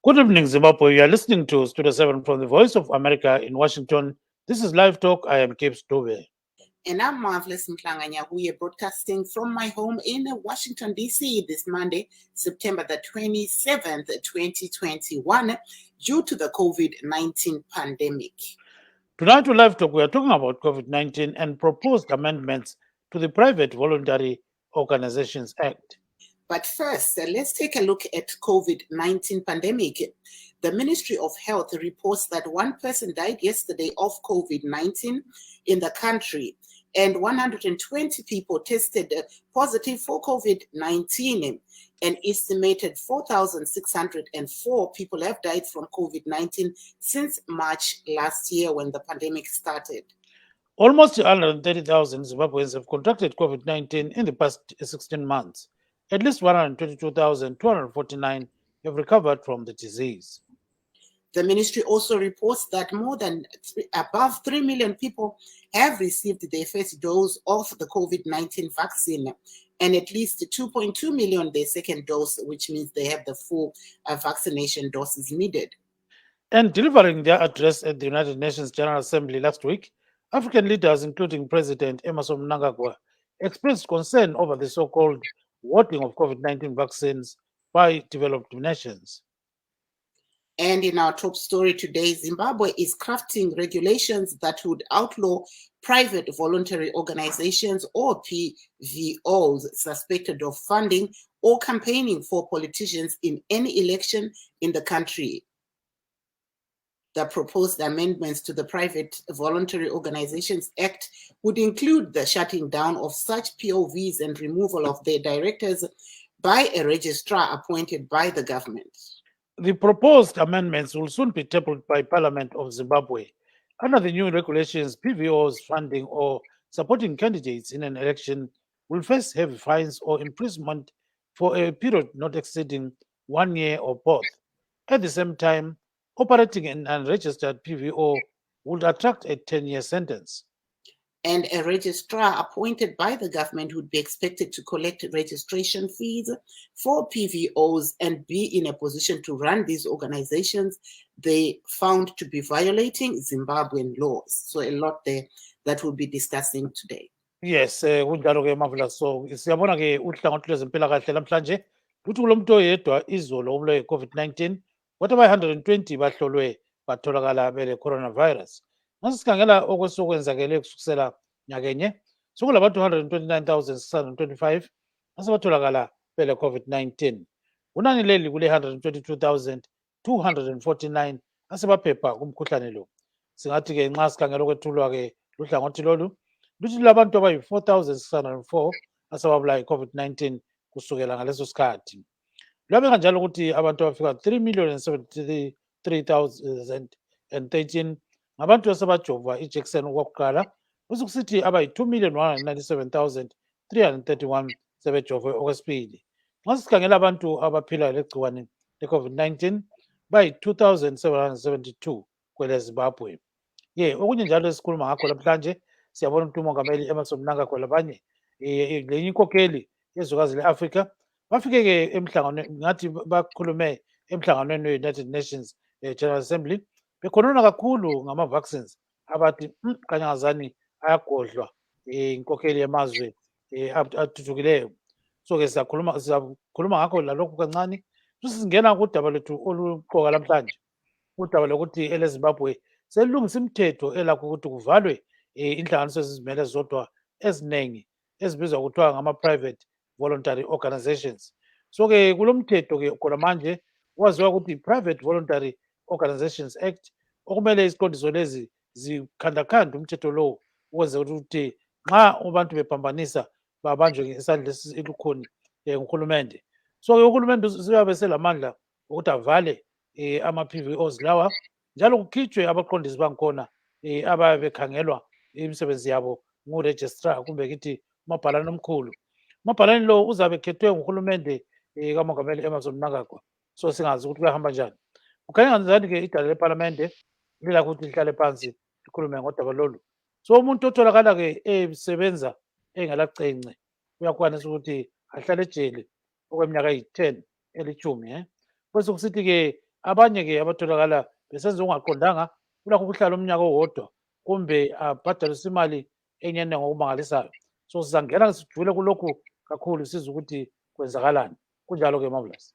Good evening, Zimbabwe. You are listening to Studio 7 from the Voice of America in Washington. This is Live Talk. I am Cape Stove. And I'm Marvelous Mklanganya, who are broadcasting from my home in Washington, D.C. this Monday, September the 27th, 2021, due to the COVID-19 pandemic. Tonight on Live Talk, we are talking about COVID-19 and proposed amendments to the Private Voluntary Organizations Act. But first, let's take a look at COVID-19 pandemic. The Ministry of Health reports that one person died yesterday of COVID-19 in the country, and 120 people tested positive for COVID-19. An estimated 4,604 people have died from COVID-19 since March last year when the pandemic started. Almost 130,000 Zimbabweans have contracted COVID-19 in the past 16 months. At least 122,249 have recovered from the disease. The ministry also reports that above 3 million people have received their first dose of the COVID-19 vaccine, and at least 2.2 million their second dose, which means they have the full vaccination doses needed. And delivering their address at the United Nations General Assembly last week, African leaders, including President Emmerson Mnangagwa, expressed concern over the so-called hoarding of COVID-19 vaccines by developed nations. And in our top story today, Zimbabwe is crafting regulations that would outlaw private voluntary organizations or PVOs suspected of funding or campaigning for politicians in any election in the country. The proposed amendments to the Private Voluntary Organizations Act would include the shutting down of such POVs and removal of their directors by a registrar appointed by the government. The proposed amendments will soon be tabled by Parliament of Zimbabwe. Under the new regulations, PVOs funding or supporting candidates in an election will face heavy fines or imprisonment for a period not exceeding 1 year or both. At the same time, operating an unregistered PVO would attract a 10-year sentence. And a registrar appointed by the government would be expected to collect registration fees for PVOs and be in a position to run these organizations they found to be violating Zimbabwean laws. So a lot there that we'll be discussing today. Yes, kunjalo-ke Marvelous. So siyabona-ke uhlangothi lwezempilakahle namhlanje luthi kulomuntu oyedwa izolo obulawe yi-COVID-19 kodwa abayi-120 bahlolwe batholakala bele-coronavirus. Nxa sikhangela okwesokwenzakele kusukisela nyakenye sokulabantu 129,625 asebatholakala bele-COVID-19. Kunani leli kule-122,249 asebaphepha kumkhuhlane lo. Singathi-ke nxa sikhangela okwethulwa-ke luhlangothi lolu luthi labantu abayi-4,604 asebabulawa yi-COVID-19 kusukela ngaleso sikhathi. Lwabeka njalo ukuthi abantu abafika 3,073,013 ngabantu asebajova ijekiseni okwakuqala, kusukusithi abayi-2,197,331 sebejove okwesibili. Nxa sikhangela abantu abaphila legciwane le-COVID-19 bayi-2,772 kwele Zimbabwe. Okunye njalo esikhuluma ngakho namhlanje siyabona ukuthi umongameli Emmerson Mnangagwa labanye lenye inkokheli yezwekazi le-Afrika bafike-ke emhlanganweni, ngathi bakhulume emhlanganweni we-United Nations General Assembly bekhonona kakhulu ngama-vaccines abathi kanyangazani ayagodlwa inkokheli yamazwe athuthukileyo. So-ke sizakhuluma ngakho lalokhu kancane singena kudaba lethu oluqoka namhlanje, udaba lokuthi ele-Zimbabwe selilungisa imithetho elakho ukuthi kuvalwe inhlanganiso ezizimele zodwa eziningi ezibizwa kuthiwa ngama-private voluntary organizations. So-ke kulomthetho-ke khona manje waziwa ukuthi i-Private Voluntary Organizations Act, okumele iziqondiso lezi zikhandakhanda umthetho lowo ukwenzela ukuthi nxa abantu bephambanisa babanjwe ngesandla esilukhuni nguhulumende. So-ke uhulumende uyabe selamandla ukuthi avale ama-PVOs lawa, njalo kukhitshwe abaqondisi bangikhona ababe bekhangelwa imisebenzi yabo nguregistrar kumbe kithi umabhalane omkhulu. Umabhalane lo uzabe ekhethwe nguhulumende kamongameli Emmerson Mnangagwa. So singazi ukuthi kuyahamba njani. Kukhanya ngazani-ke idala lephalamende lilakho ukuthi lihlale phansi likhulume ngodaba lolu. So umuntu otholakala-ke esebenza engelacence uyakwanisa ukuthi ahlale ejele okweminyaka eyi-10 elitshumi. Bese kusithi-ke Abanye-ke abatholakala besenza okungaqondanga kulakho ukuhlala umnyaka owodwa kumbe abhadaliswe imali enyenye ngokumangalisayo. So sizangena sijule kulokhu kakhulu sizwe ukuthi kwenzakalani. Kunjalo-ke Marvelous.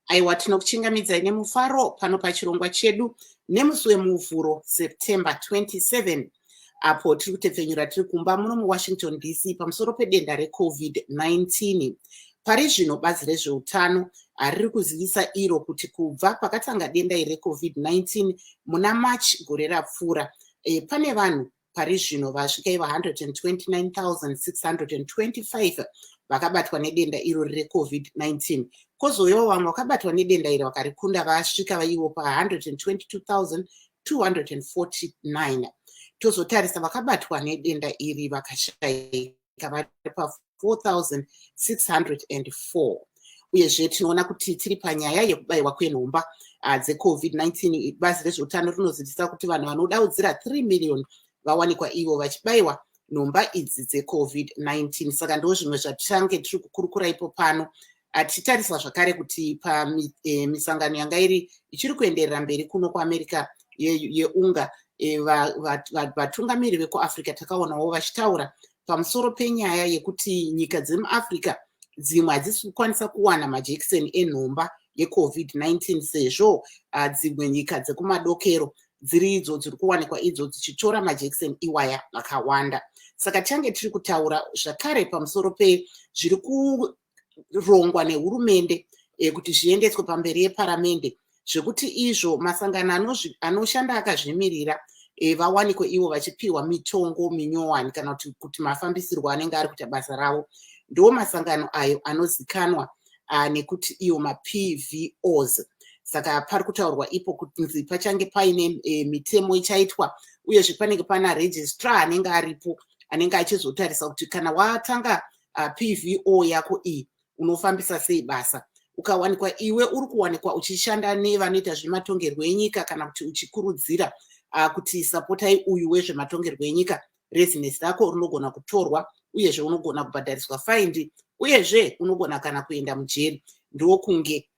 Aiwa, tinokuchingamidzai nemufaro pano pachirongwa chedu nemusi wemuvhuro September 27, apo tiri kutepfenyura tiri kumba muno muWashington DC pamusoro pedenda reCOVID-19. Pari zvino bazi rezveutano riri kuzivisa iro kuti kubva pakatanga denda iri reCOVID-19 muna March gore rapfuura, pane vanhu pari zvino vasvika iva 129,625 vakabatwa nedenda iro reCOVID-19. Kozoiwo vamwe vakabatwa nedenda iri vakarikunda vasvika vaivo pa 122,249. Tozotarisa vakabatwa nedenda iri vakashayika vari pa 4,604. Uyezve tinoona kuti tiri panyaya yekubayiwa kwenhomba dzeCOVID-19. Bazi rezveutano rinozivisa kuti vanhu vanodaudzira 3 million vawanikwa ivo vachibayiwa nhomba idzi dzeCOVID-19. Saka ndo zvimwe zvatichange tiri kukurukura ipo pano. Tichitarisa zvakare kuti pamisangano yanga iri ichiri kuenderera mberi kuno kuAmerica yeunga, vatungamiri vekuAfrica takaonawo vachitaura pamusoro penyaya yekuti nyika dzemuAfrica dzimwe hadzisi kukwanisa kuwana majekiseni enhomba yeCOVID-19 sezvo dzimwe nyika dzekumadokero dziri idzo dziri kuwanikwa idzo dzichitora majekiseni iwaya akawanda. Saka tichange tiri kutaura zvakare pamusoro pezviri kurongwa nehurumende kuti zviendeswe pamberi yeparamende, zvekuti izvo masangano anoshanda akazvimirira vawanikwe ivo vachipiwa mitongo minyowani kana kuti mafambisirwo anenge ari kuita basa ravo. Ndo masangano ayo anozikanwa nekuti iwo maPVOs. Saka pari kutaurwa ipo kuti pachange paine mitemo ichaitwa, uyezve panenge pana registrar anenge aripo anenge achizotarisa kuti kana watanga PVO yako iyi unofambisa sei basa. Ukawanikwa iwe uri kuwanikwa uchishanda nevanoita zvematongerwo enyika kana kuti uchikurudzira kuti sapotai uyu wezvematongerwo enyika, rezinesi rako rinogona kutorwa, uyezve unogona kubhadhariswa faindi, uyezve unogona kana kuenda mujeri. Ndokunge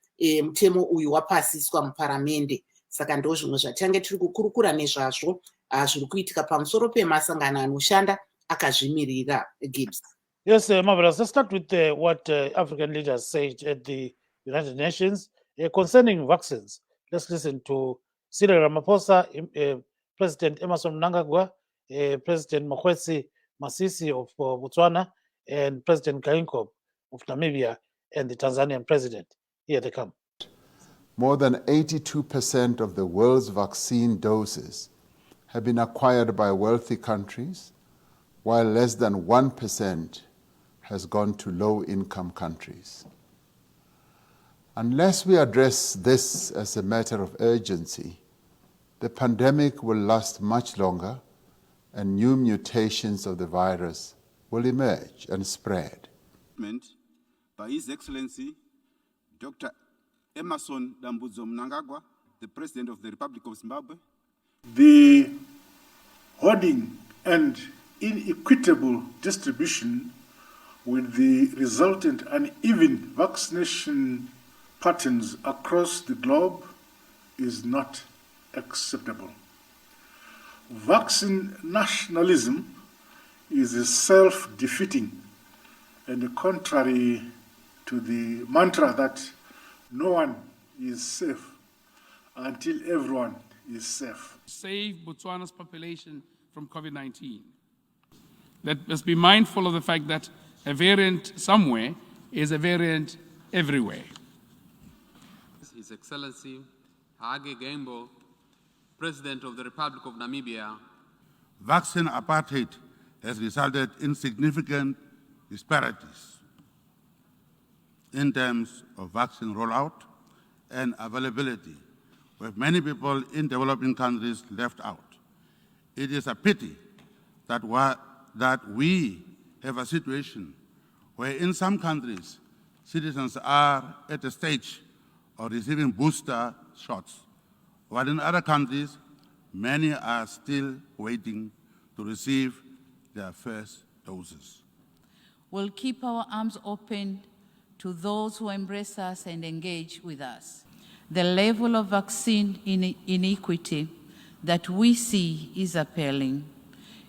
mutemo uyu wapasiswa muparamende. Saka ndo zvimwe zvatichange tiri kukurukura nezvazvo zviri kuitika pamusoro pemasangano anoshanda akazvimirira. Gibbs. Yes, Marvelous. Let's start with what African leaders said at the United Nations concerning vaccines. Let's listen to Cyril Ramaphosa, President Emmerson Mnangagwa, President Mokgweetsi Masisi of Botswana, and President Geingob of Namibia, and the Tanzanian president. Here they come. More than 82% of the world's vaccine doses have been acquired by wealthy countries, while less than 1% has gone to low-income countries. Unless we address this as a matter of urgency, the pandemic will last much longer and new mutations of the virus will emerge and spread. By His Excellency, Dr. Emmerson Mnangagwa, the President of the Republic of Zimbabwe. The hoarding and inequitable distribution with the resultant uneven vaccination patterns across the globe is not acceptable. Vaccine nationalism is self-defeating and contrary to the mantra that no one is safe until everyone is safe. Save Botswana's population from COVID-19. Let's be mindful of the fact that a variant somewhere is a variant everywhere. His Excellency Hage Geingob, President of the Republic of Namibia. Vaccine apartheid has resulted in significant disparities in terms of vaccine rollout and availability, with many people in developing countries left out. It is a pity that we have a situation where in some countries, citizens are at a stage of receiving booster shots, while in other countries, many are still waiting to receive their first doses. We'll keep our arms open to those who embrace us and engage with us. The level of vaccine inequity that we see is appalling.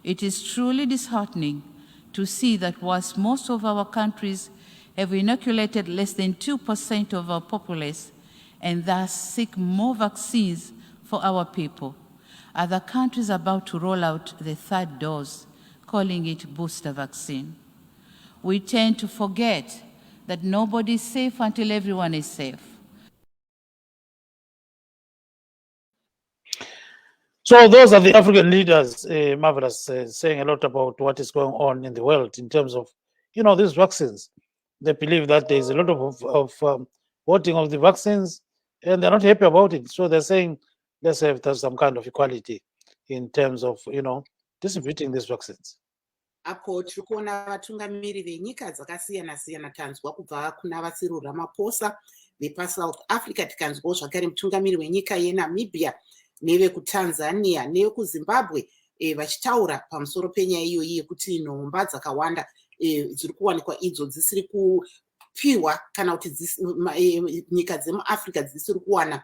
It is truly disheartening to see that whilst most of our countries have inoculated less than 2% of our populace and thus seek more vaccines for our people, other countries are about to roll out the third dose, calling it booster vaccine. We tend to forget that nobody is safe until everyone is safe. So those are the African leaders, Marvelous, saying a lot about what is going on in the world in terms of, these vaccines. They believe that there is a lot of voting of the vaccines, and they're not happy about it. So they're saying, let's have some kind of equality in terms of, distributing these vaccines. Apo tiri kuona vatungamiri venyika dzakasiyana siyana, tanzwa kubva kuna Vasiro Ramaphosa vepaSouth Africa, tikanzwawo zvakare mutungamiri wenyika yeNamibia nevekuTanzania nevekuZimbabwe vachitaura pamusoro penyaya iyoyi yekuti nhomba dzakawanda dziri kuwanikwa idzo dzisiri kupiwa kana kuti nyika dzemuAfrica dzisiri kuwana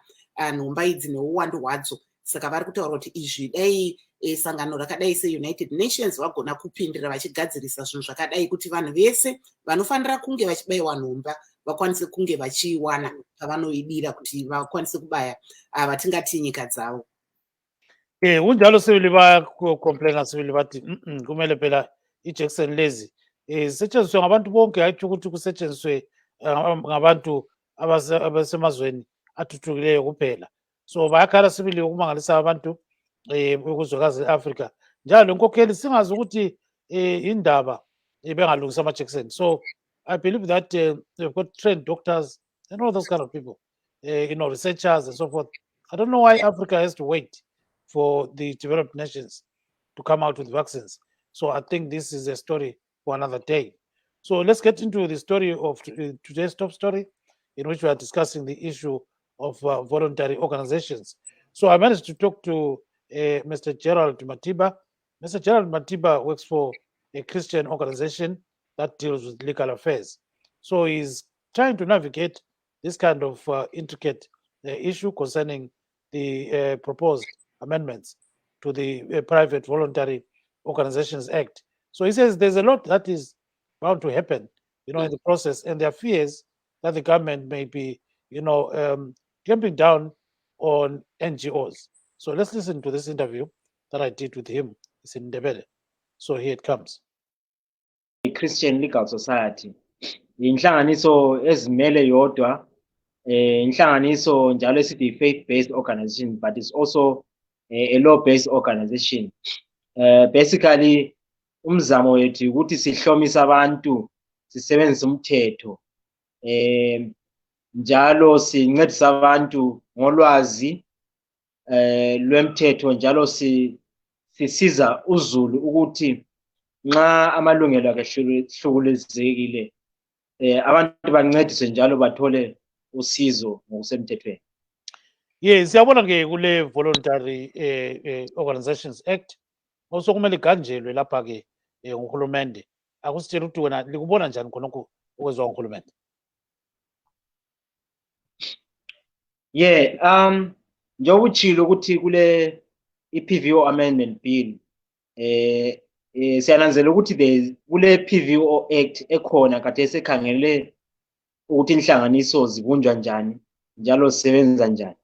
nhomba idzi neuwandu hwadzo. Saka vari kutaura kuti izvi dai sangano rakadai seUnited Nations vagona kupindira vachigadzirisa zvinhu zvakadai kuti vanhu vese vanofanira kunge vachibayiwa nhomba vakwanise kunge vachiwana pavanoidira kuti vakwanise kubaya vatingati nyika dzavo. Kunjalo sibili bayacomplaina sibili bathi kumele phela ijekiseni lezi zisetshenziswe ngabantu bonke, hayi ukuthi kusetshenziswe ngabantu abasemazweni athuthukileyo kuphela. So bayakhala sibili ukumangalisa abantu kuzwekazi le-Africa njalo inkokheli singazi ukuthi indaba bengalungisa amajekiseni. So I believe that they've got trained doctors and all those kind of people, researchers and so forth. I don't know why Africa has to wait for the developed nations to come out with vaccines. So I think this is a story for another day. So let's get into the story of today's top story, in which we are discussing the issue of voluntary organizations. So I managed to talk to Mr. Gerald Matiba. Mr. Gerald Matiba works for a Christian organization that deals with legal affairs. So he's trying to navigate this kind of intricate issue concerning the proposed amendments to the Private Voluntary Organizations Act. So he says there's a lot that is bound to happen, in the process, and there are fears that the government may be, clamping down on NGOs. So let's listen to this interview that I did with him. It's in Ndebele. So here it comes. Christian Legal Society inhlanganiso ezimele yodwa, inhlanganiso njalo esithi faith-based organization, but it's also a law-based organization. Basically umzamo wethu ukuthi sihlomise abantu sisebenzisa umthetho, njalo sincedisa abantu ngolwazi lwemthetho, njalo sisiza uzulu ukuthi nxa amalungelo akhe hlukuluzekile abantu bancediswe njalo bathole usizo ngokusemthethweni. Yes, siyabona ke kule Voluntary Organizations Act also kumele iganjelwe lapha ke nguhulumende. Akusitshela ukuthi wena likubona njani khonokho okwezwa nguhulumende? Njengoba utshilo ukuthi kule i-PVO amendment bill siyananzela ukuthi kule PVO Act ekhona kade sekhangele ukuthi inhlanganiso zibunjwa njani njalo zisebenza njani.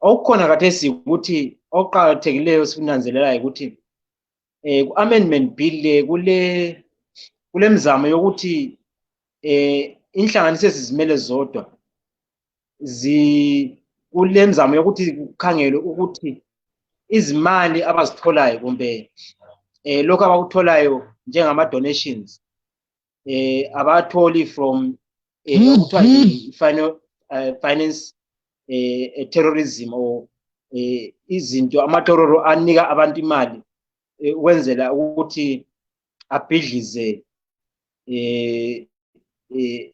Okukhona kade sikuthi oqhakathekileyo sikunanzelelayo ukuthi ku-amendment bill kule mzamo yokuthi inhlanganiso ezizimele zodwa kule mzamo yokuthi kukhangelwe ukuthi izimali abazitholayo kumbe lokho abakutholayo njengama-donations abatholi from finance terrorism or izinto amatororo anika abantu imali ukwenzela ukuthi abhidlize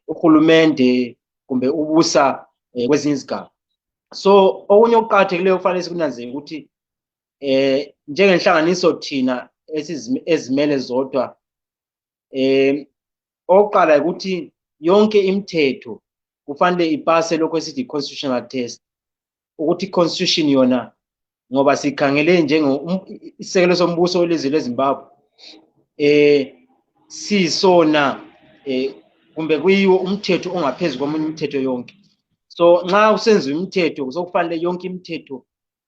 uhulumende kumbe ubusa kwezinye izigaba. So okunye okuqakathekileyo kufanele sikunanzele ukuthi njengenhlanganiso thina ezimele zodwa, oqala ukuthi yonke imithetho kufanele ipase lokho esithi constitutional test ukuthi constitution yona ngoba sikhangele isisekelo sombuso welizwe leZimbabwe sisona kumbe kuyiwo umthetho ongaphezu komunye umthetho yonke. So nxa usenziwa imithetho kusokufanele yonke imithetho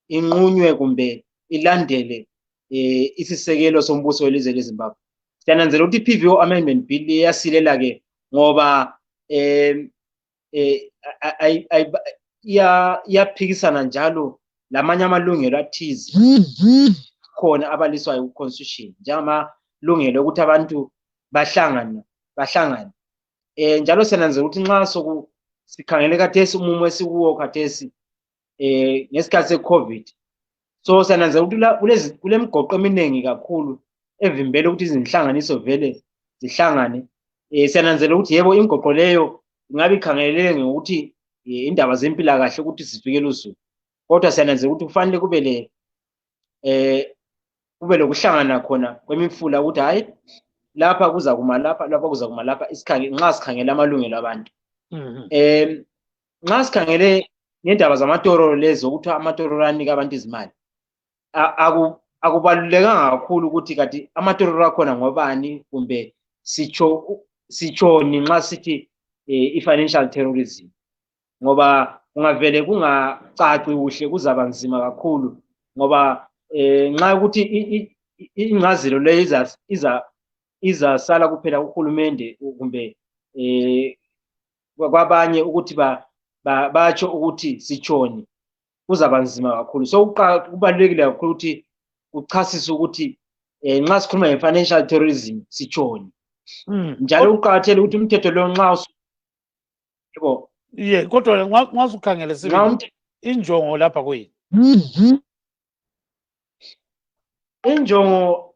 inqunywe kumbe ilandele isisekelo sombuso welizwe leZimbabwe. Siyananzela ukuthi i-PVO Amendment Bill iyasilela ke ngoba iyaphikisana njalo lamanye amalungelo athize khona abaliswayo ku-constitution njengamalungelo ukuthi abantu bahlangane. Njalo siyananzela ukuthi nxa sikhangele khathesi umumo esikuwo khathesi ngesikhathi se-COVID, so siyananzela ukuthi kulemigoqo eminingi kakhulu evimbela ukuthi izinhlanganiso vele zihlangane. Siyananzela ukuthi yebo imigoqo leyo ingabe ikhangelele ngokuthi indaba zempilakahle ukuthi zivikele uzulu, kodwa siyananzela ukuthi kufanele kube lokuhlangana khona kwemifula ukuthi hayi lapha kuza kuma lapha, lapha kuza kuma lapha, nxa sikhangele amalungelo abantu. Nxa sikhangele ngendaba zamatorolo lezo ukuthi amatorolo anika abantu izimali, akubalulekanga kakhulu ukuthi kanti amatorolo akhona ngobani kumbe sitshoni nxa sithi i-financial terrorism, ngoba kungavele kungacaci kuhle kuzaba nzima kakhulu ngoba nxa ukuthi ingcazelo leyo izasala kuphela kuhulumende kumbe kwabanye ukuthi batsho ukuthi sitshoni, kuzaba nzima kakhulu. So kubalulekile kakhulu ukuthi kuchasise ukuthi nxa sikhuluma nge-financial terrorism sitshoni, njalo kuqakathekile ukuthi umthetho lo nxa kodwa nxa usukhangele sibili injongo lapha kuyini? Injongo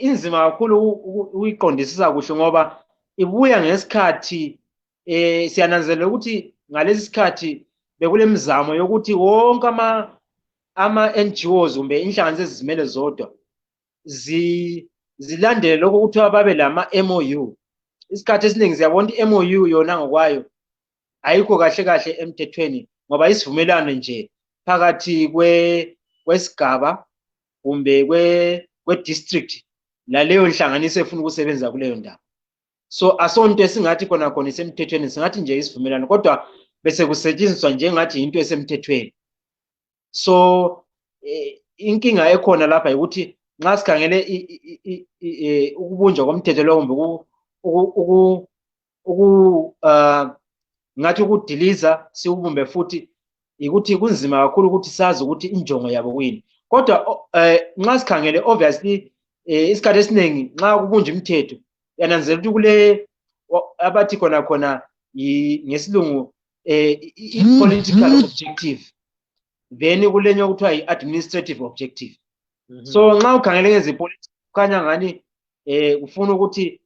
inzima kakhulu ukuyiqondisisa kuhle ngoba ibuya ngesikhathi siyananzelela ukuthi ngalesi sikhathi bekulemizamo yokuthi wonke ama-NGOs kumbe inhlanganiso ezizimele zodwa zilandele lokho kuthiwa babe lama-MOU. Isikhathi esiningi siyabona ukuthi i-MOU yona ngokwayo ayikho kahle kahle emthethweni ngoba isivumelano nje phakathi kwesigaba kumbe kwe-district laleyo nhlanganiso efuna ukusebenza kuleyo ndawo. So asonto esingathi khona isemthethweni, singathi nje isivumelano kodwa bese kusetshenziswa njengathi into esemthethweni. So inkinga ekhona lapha ukuthi nxa sikhangele ukubunjwa komthetho lo kumbe ngathi ukudiliza siwubumbe futhi ukuthi kunzima kakhulu ukuthi sazi ukuthi injongo yabo kuyini. Kodwa nxa sikhangele obviously isikhathi esiningi nxa kubunjwa imithetho yananzela ukuthi kule abathi khona ngesilungu i-political objective, then kulenye okuthiwa yi-administrative objective. So nxa ukhangele ngezepolitiki kukhanya ngani ufuna ukuthi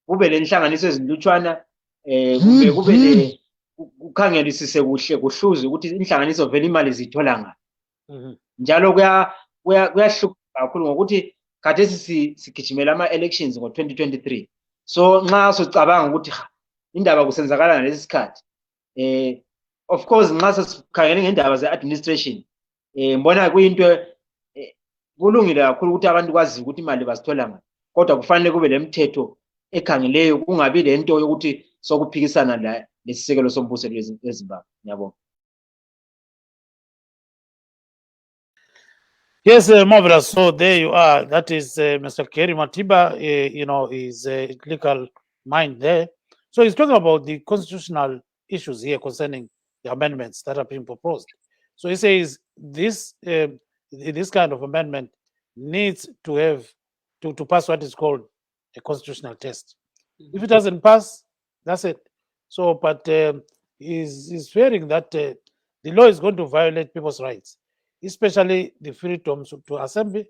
kube lenhlanganiso ezinlutshwana kumbe kube kukhangelisise kuhle kuhluze ukuthi inhlanganiso vele imali zithola ngaphi. Njalo kuyahluka kakhulu ngokuthi khathesi sigijimela ama-elections ngo-2023. So nxa socabanga ukuthi indaba kusenzakala ngalesi sikhathi, of course nxa sesikhangele ngendaba ze-administration mbona kuyinto kulungile kakhulu ukuthi abantu kwazi ukuthi imali bazithola ngaphi, kodwa kufanele kube lemithetho ekhangeleyo, kungabi lento yokuthi sokuphikisana lesisekelo sombuso leZimbabwe. Ngiyabonga. Yes, marvelous. So there you are. That is Mr. Kerry Matiba, his legal mind there. So he's talking about the constitutional issues here concerning the amendments that are being proposed. So he says this kind of amendment needs to have to pass what is called a constitutional test. If it doesn't pass, that's it. So, but he's fearing that the law is going to violate people's rights, especially the freedom to assemble,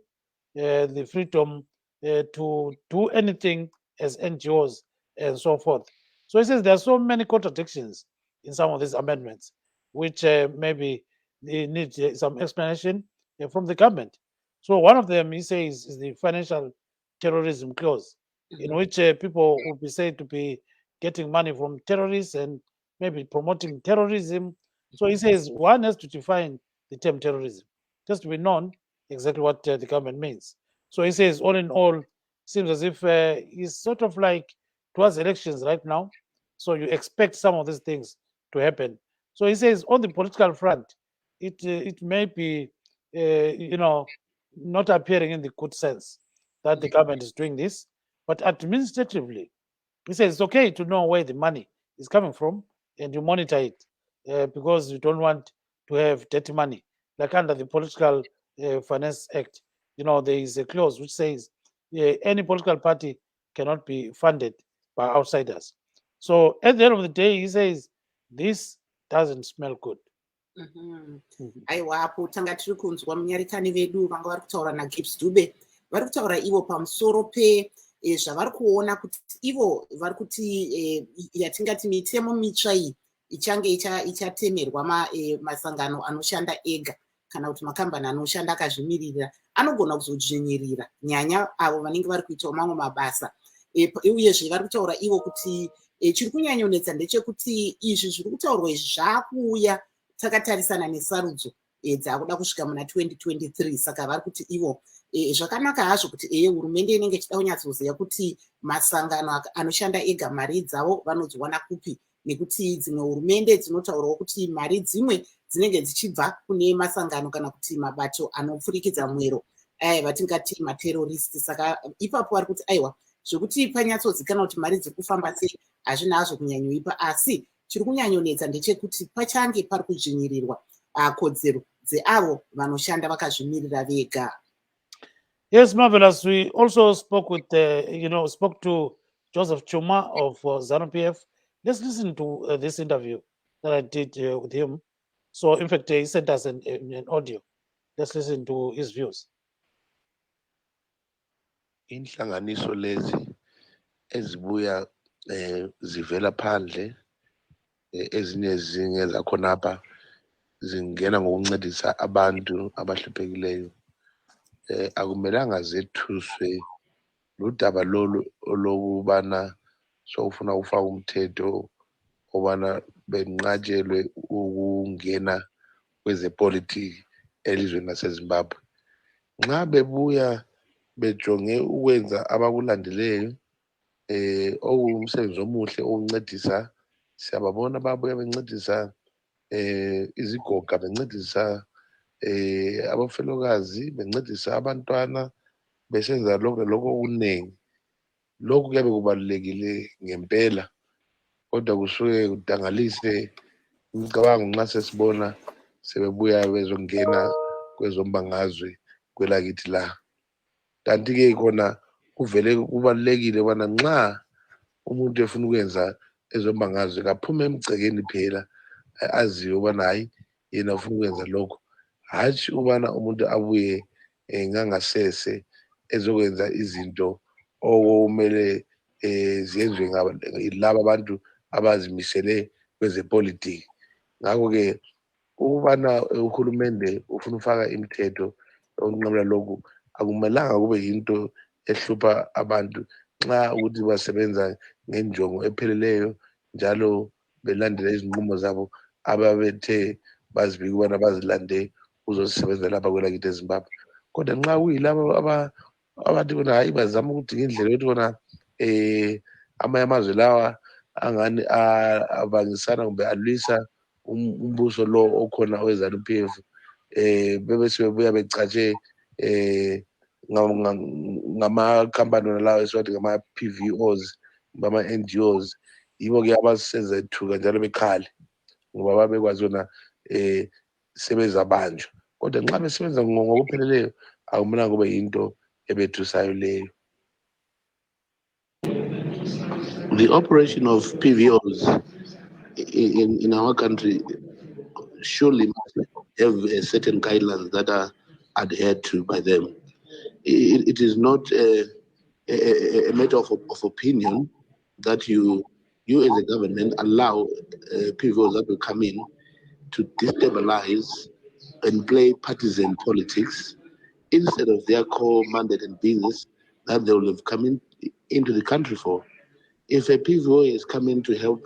the freedom to do anything as NGOs and so forth. So he says there are so many contradictions in some of these amendments, which maybe they need some explanation from the government. So one of them, he says, is the financial terrorism clause, in which people will be said to be getting money from terrorists and maybe promoting terrorism. So he says one has to define the term terrorism, just to be known exactly what the government means. So he says, all in all, seems as if he's sort of like towards elections right now. So you expect some of these things to happen. So he says on the political front, it may be, not appearing in the good sense that the government is doing this, but administratively, he says it's okay to know where the money is coming from and you monitor it because you don't want to have dirty money. Like under the Political Finance Act, there is a clause which says any political party cannot be funded by outsiders. So at the end of the day, he says this doesn't smell good. Aiwa, apo tanga tiri kunzwa munyaritani vedu vanga vari kutaura naGibbs Dube vari kutaura ivo pamusoro zvavari kuona kuti ivo vari kuti yatingati mitemo mitsva iyi ichange ichatemerwa masangano anoshanda ega kana kuti makambani anoshanda akazvimiririra anogona kuzodzvinyirira nyanya avo vanenge vari kuitawo mamwe mabasa. Uyezve vari kutaura ivo kuti chiri kunyanyonetsa ndechekuti izvi zviri kutaurwa izvi zvaakuuya takatarisana nesarudzo dzakuda kusvika muna 2023. Saka vari kuti ivo zvakanaka hazvo kuti hurumende inenge ichida kunyatsoziva kuti masangano anoshanda ega mari dzavo vanodziwana kupi, nekuti dzimwe hurumende dzinotaurawo kuti mari dzimwe dzinenge dzichibva kune masangano kana kuti mabato anopfurikidza mwero vatingati materoristi. Saka ipapo vari kuti aiwa zvekuti panyatsozikanwa kuti mari dziri kufamba sei hazvina hazvo kunyanyoipa, asi chiri kunyanyonetsa ndechekuti pachange pari kudzvinyirirwa kodzero dzeavo vanoshanda vakazvimirira vega. Yes, Marvelous. We also spoke with, spoke to Joseph Chuma of ZANU-PF. Let's listen to this interview that I did with him. So, in fact, he sent us an audio. Let's listen to his views. Inhlanganiso lezi ezibuya zivela phandle ezinye zinge zakhonapha zingena ngokuncedisa abantu abahlephekileyo akumelanga zethuswe ludaba lolu olokubana sokufuna ukufaka umthetho obana benqatshelwe ukungena kwezepolitiki elizweni laseZimbabwe. Nxa bebuya bejonge ukwenza abakulandeleyo okuwumsebenzi omuhle okuncedisa, siyababona babuya bencedisa izigoga, bencedisa abafelokazi, bencedisa abantwana, besenza lokho okunengi. Lokhu kuyabe kubalulekile ngempela, kodwa kusuke kudangalise imicabango nxa sesibona sebebuya bezongena kwezombangazwe kwelakithi la. Kanti-ke khona kuvele kubalulekile ubana nxa umuntu efuna ukwenza ezombangazwe kaphume emgcekeni phela aziwe ubana hayi yena ufuna ukwenza lokho, hatshi ubana umuntu abuye ngangasese ezokwenza izinto okumele ziyenzwe laba abantu abazimisele kwezepolitiki. Ngakho-ke ukubana uhulumende ufuna ufaka imithetho yokunqabela lokhu akumelanga kube yinto ehlupha abantu nxa ukuthi basebenza ngenjongo epheleleyo njalo belandela izinqumo zabo ababethe bazibika ubana bazilande uzozisebenza lapha kwelakithi eZimbabwe. Kodwa nxa kuyilabo abathi bona hayi bazama ukudinga indlela yokuthi bona amanye amazwe lawa angani abangisana kumbe alwisa umbuso lo okhona oweZANU-PF bebe sebebuya becatshe ngamakhampani lawo esiwathi ngama-PVOs bama-NGOs, yibo-ke abasenza ithuka njalo bekhale ngoba babekwazi yona sebezabanjwa. Kodwa nxa besebenza ngokupheleleyo akumelanga kube yinto ebethusayo leyo. The operation of PVOs in our country surely must have certain guidelines that are adhered to by them. It is not a matter of opinion that you as a government allow PVOs that will come in to destabilize and play partisan politics instead of their core mandate and business that they will have come into the country for. If a PVO is coming to help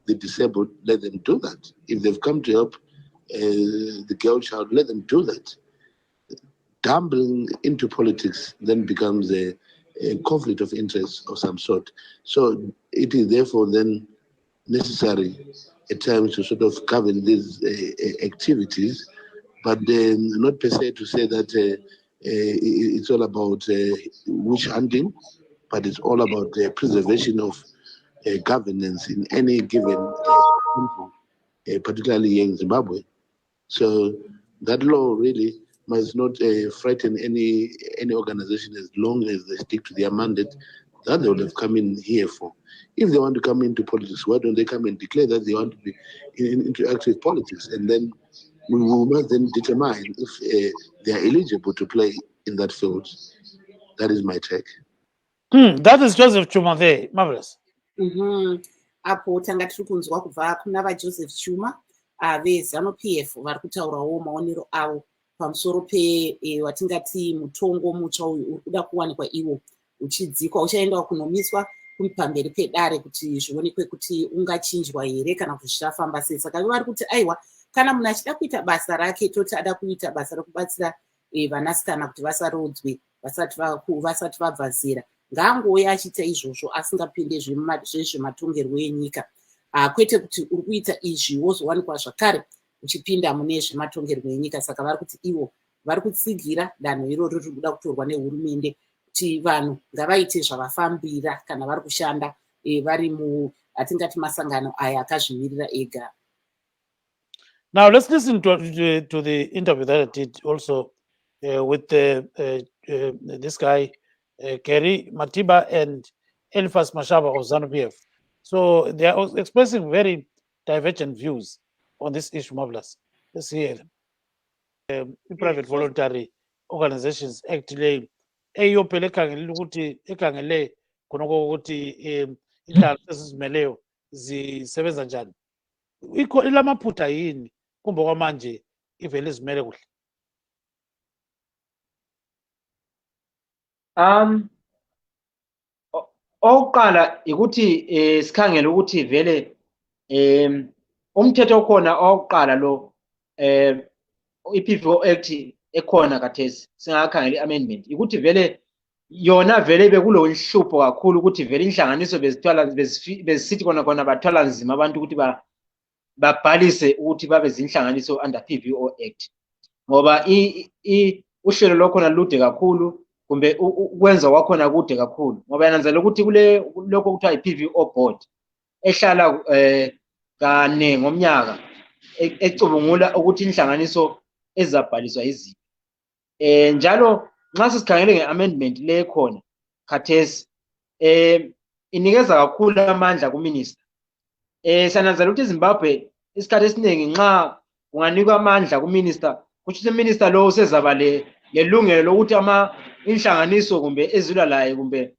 the disabled, let them do that. If they've come to help the girl child, let them do that. Tumbling into politics then becomes a conflict of interest of some sort. So it is therefore then necessary at times to sort of govern these activities, but not per se to say that it's all about witch hunting, but it's all about the preservation of governance in any given country, particularly in Zimbabwe. So that law really must not frighten any organization as long as they stick to their mandate that they would have come in here for. If they want to come into politics, why don't they come and declare that they want to be into active politics? And then we must then determine if they are eligible to play in that field. That is my take. That is Joseph Chuma there. Marvelous. Apo tanga tiri kunzwa kubva kuna vaJoseph Chuma veZANU-PF vari kutaurawo maonero avo pamusoro watingati mutongo mutsva uyu uri kuda kuwanikwa iwo uchidzikwa uchaendawo kunomiswa kuri pamberi pedare kuti zvionekwe kuti ungachinjwa here kana kuti zvichafamba sei. Saka vari kuti aiwa, kana munhu achida kuita basa rake toti ada kuita basa rekubatsira vanasikana kuti vasarodzwe vasati vabva zera, ngaangouya achiita izvozvo asingapinde zvezvematongerwo enyika, kwete kuti uri kuita izvi wozowanikwa zvakare uchipinda mune zvematongerwo enyika. Saka vari kuti ivo vari kutsigira danho iroro riri kuda kutorwa nehurumende kuti vanhu ngavaite zvavafambira kana vari kushanda vari atingati masangano aya akazvimirira ega. Now let's listen to the interview that I did also with this guy, Kerry Matiba and Elifas Mashaba of ZANU-PF. So they are expressing very divergent views on this issue, Marvelous. Let's hear them. Private voluntary organizations actually eyopele ekhangele ukuthi ekhangele khonoko ukuthi inhlangano ezizimeleyo zisebenza njani. Ilamaphutha yini kumbe kwamanje ivele izimele kuhle? Oqala ukuthi sikhangele ukuthi vele umthetho okhona oqala lo iPVO Act ekhona kathesi singakhangela amendment ukuthi vele yona vele bekulo nhlupho kakhulu ukuthi vele inhlanganiso bezisithi khona bathwala nzima abantu ukuthi babhalise ukuthi babe zinhlanganiso under PVO Act, ngoba uhlelo lokhona lude kakhulu kumbe ukwenza kwakhona kude kakhulu, ngoba yananzela ukuthi kule lokho kuthiwa iPVO board ehlala kane ngomnyaka ecubungula ukuthi inhlanganiso ezabhaliswa yiziphi. Njalo nxa sisikhangele ngeamendment le khona khathesi inikeza kakhulu amandla kuminister. Sananzela ukuthi eZimbabwe isikhathi esiningi nxa unganikwa amandla kuminister kusho ukuthi minister lo usezaba lelungelo lokuthi inhlanganiso kumbe ezilwa laye kumbe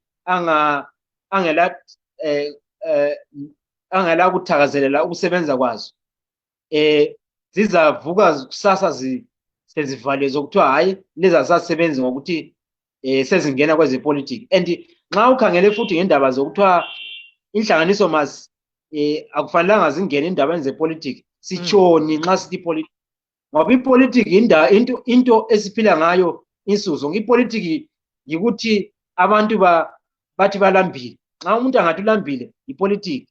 angela kuthakazelela ukusebenza kwazo zizavuka kusasa sezivaliwe zokuthiwa hayi lezi azisasebenzi ngokuthi sezingena kwezepolitiki. And nxa ukhangele futhi ngendaba zokuthiwa inhlanganiso akufanelanga zingene endabeni zepolitiki, sitshoni nxa sithi politiki? Ngoba ipolitiki into esiphila ngayo insuku zonke. Ipolitiki yikuthi abantu bathi balambile. Nxa umuntu angathi ulambile ipolitiki,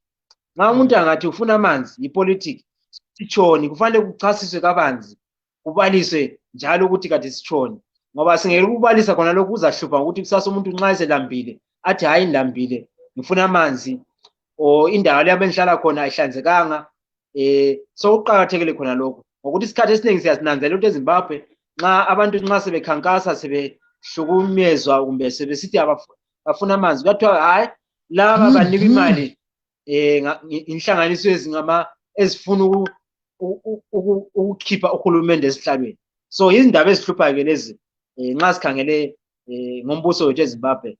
nxa umuntu angathi ufuna amanzi ipolitiki. Sitshoni kufanele kuchasiswe kabanzi, kubaliswe njalo ukuthi kade sitshoni, ngoba singeke ukubalisa khona lokhu kuzahlupha ukuthi kusasa umuntu nxa eselambile athi hayi ndilambile ngifuna amanzi o indawo le abenhlala khona ayihlanzekanga. So uqhakathekile khona lokho ngokuthi isikhathi esiningi siyasinanzela ukuthi eZimbabwe nxa abantu nxa sebekhankasa sebehlukumezwa kumbe sebesithi bafuna amanzi kuthiwa hayi laba banika imali inhlanganiso ezifuna ukukhipha uhulumende esihlalweni. So izindaba ezihlupha-ke lezi nxa sikhangele ngombuso wethu eZimbabwe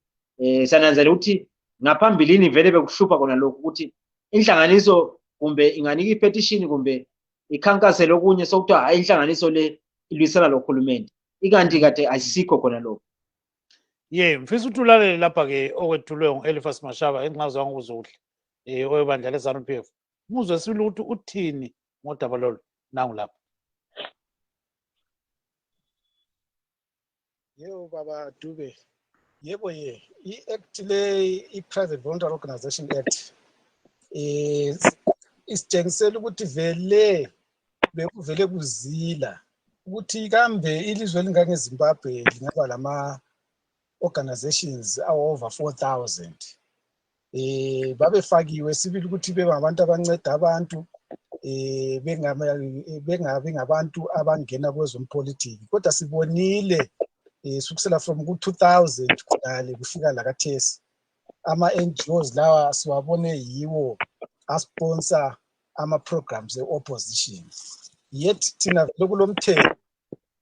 sananzela ukuthi ngaphambilini vele bekuhlupha khona lokhu ukuthi inhlanganiso kumbe inganika ipetition kumbe ikhankasele okunye sokuthiwa hayi inhlanganiso le ilwisana lohulumende, ikanti kade ayisikho khona lokho. Mfisa ukuthi ulalele lapha-ke okwethulwe ngu-Elifas Mashaba engingazange ukuze uhle owebandla leZANU-PF. umuzwa wesibili ukuthi uthini ngodaba lolu nangu lapha. Yebo baba Dube. Yebo i-act le i-Private Voluntary Organization Act isitshengisela ukuthi bekuvele kuzila ukuthi kambe ilizwe elingangeZimbabwe lingaba lama organizations over 4,000. Babefakiwe sibili ukuthi bengabantu abanceda abantu bengabi ngabantu abangena kwezompolitiki, kodwa sibonile sukusela from ku-2000 kudale kufika lakathesi ama-NGOs lawa siwabone yiwo asponsor ama-programs e-opposition, yet thina vele kulomthetho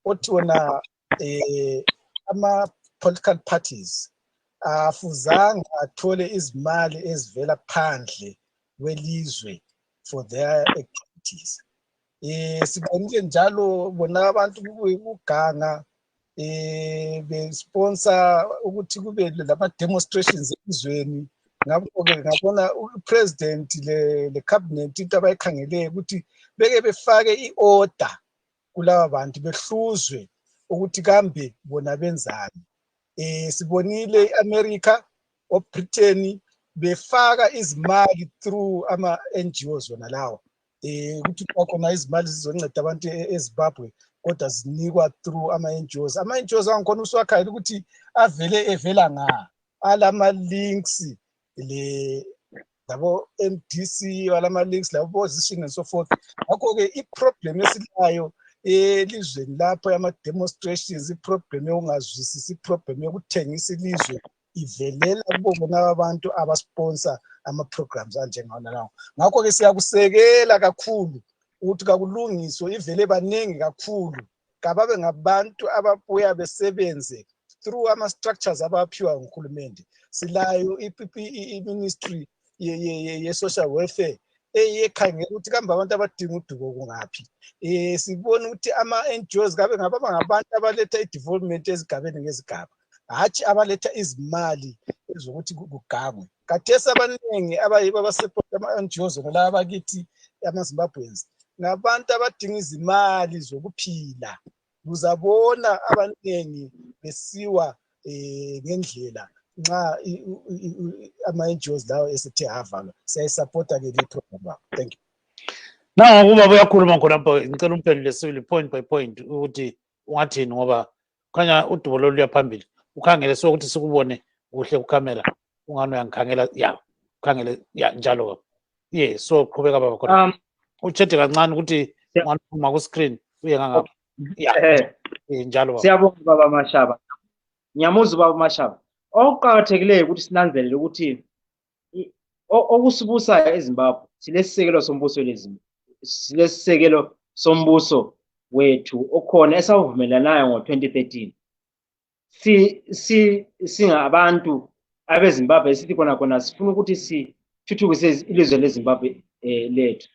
othi wona ama-political parties afuzanga athole izimali ezivela phandle kwelizwe for their activities. Sibonile njalo bona abantu kuganga besponsor ukuthi kube lama-demonstrations elizweni. Ngakho-ke ngabona u-president le-cabinet into abayikhangeleyo ukuthi beke befake i-order kulaba bantu behluzwe ukuthi kambe bona benzani. Sibonile i-America o-Britain befaka izimali through ama-NGOs wona lawo ukuthi kwakhona izimali zizonceda abantu eZimbabwe kodwa zinikwa through ama-NGOs. Ama-NGOs angikhona uswakhayela ukuthi evela nga alama-links labo MDC walama-links labo position and so forth. Ngakho-ke i-problem esilayo elizweni lapho ama-demonstrations, i-problem yokungazwisisi, i-problem yokuthengisa ilizwe ivelela kubo bona abantu abasponsor ama-programs anjengawona lawo. Ngakho-ke siyakusekela kakhulu ukuthi kakulungiswe, ivele baningi kakhulu kababe ngabantu ababuya besebenze through ama-structures abaphiwa nguhulumende. Silayo i-ministry ye-social welfare ekhangela ukuthi kambe abantu abadinga udubo kungaphi. Sibona ukuthi ama-NGOs kabe ngabantu abaletha i-development ezigabeni ngezigaba, hatshi abaletha izimali ezokuthi kugangwe. Kathesi abaningi abasupport ama-NGOs la abakithi ama-Zimbabweans ngabantu abadinga izimali zokuphila. Uzabona abaningi besiwa ngendlela nxa ama-NGOs lawo esethe avalwa. Siyayisupporta ke le-program. Thank you. Nangu ubaba uyakhuluma khonapho, ngicela umphendule sibili point by point ukuthi ungathini ngoba khanya udubo lolu luya phambili. Ukhangele sokuthi sikubone kuhle kukamera, ungani uyangikhangela ukhangele njalo. So qhubeka baba khona. Uchethe kancane ukuthi ungaphuma ku-screen uye ngangapha. Njalo baba. Siyabonga baba Mashaba. Ngiyamuzwa baba Mashaba. Okuqakathekileyo ukuthi sinanzelele ukuthi okusibusayo eZimbabwe silesisekelo sombuso lezimo. Silesisekelo sombuso wethu okhona esawuvumelanayo ngo-2013. Singabantu abeZimbabwe sithi khona sifuna ukuthi sithuthukise ilizwe leZimbabwe lethu.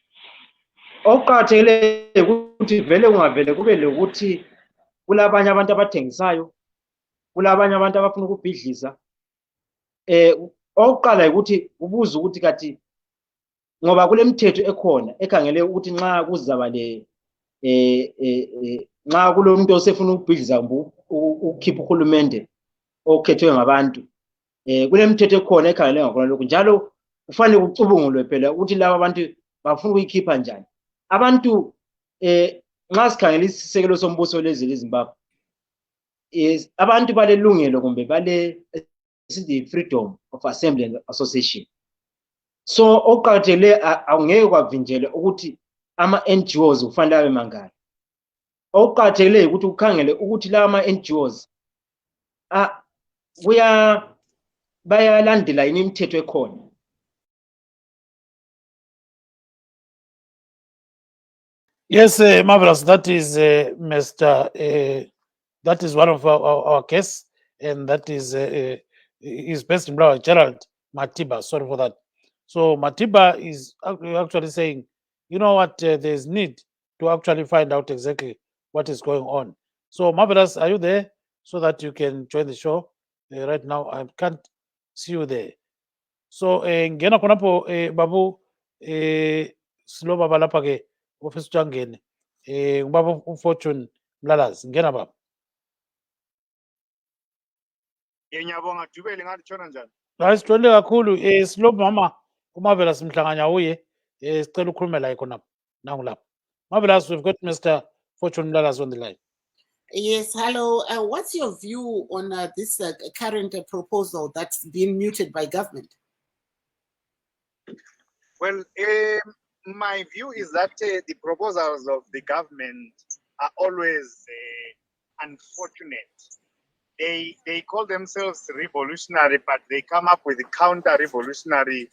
Okuqakathekileyo ukuthi vele kungavele kube lokuthi kulabanye abantu abathengisayo, kulabanye abantu abafuna ukubhidliza. Okuqala ukuthi ubuze ukuthi kathi ngoba kule mithetho ekhona ekhangele ukuthi nxa kuzaba nxa kulomuntu osefuna ukubhidliza ukukhipha uhulumende okhethwe ngabantu, kule mithetho ekhona ekhangele ngakhona lokhu, njalo kufanele kucubungulwe phela ukuthi laba abantu bafuna ukuyikhipha njani. Abantu nxa sikhangela isisekelo sombuso lezi leZimbabwe, abantu balelungelo kumbe sithi freedom of assembly and association. So okuqakathekile angeke kwavinjelwe ukuthi ama-NGOs kufanele abe mangaki. Okuqakathekileyo ukuthi ukhangele ukuthi lawa ama-NGOs bayalandela yini imithetho ekhona. Yes, marvelous. That is that is one of our guests, and that is based in Blawa, Gerald Matiba. Sorry for that. So Matiba is actually saying, you know what, there's need to actually find out exactly what is going on. So marvelous, are you there so that you can join the show? Right now, I can't see you there. So ngena konapo babu silo baba lapha ke ofisa ukuthi angene ngubaba uFortune Mlalazi ngena baba. Ngiyabonga Dubeli ngathi tshona njani? Hayi sijolile kakhulu silo mama uMavela simhlanganya uye sicela ukukhuluma la khona nangu lapha. Marvelous, we've got Mr. Fortune Mlalazi on the line. Yes, hello. What's your view on this current proposal that's been mooted by government? Well, my view is that the proposals of the government are always unfortunate. They call themselves revolutionary, but they come up with counter-revolutionary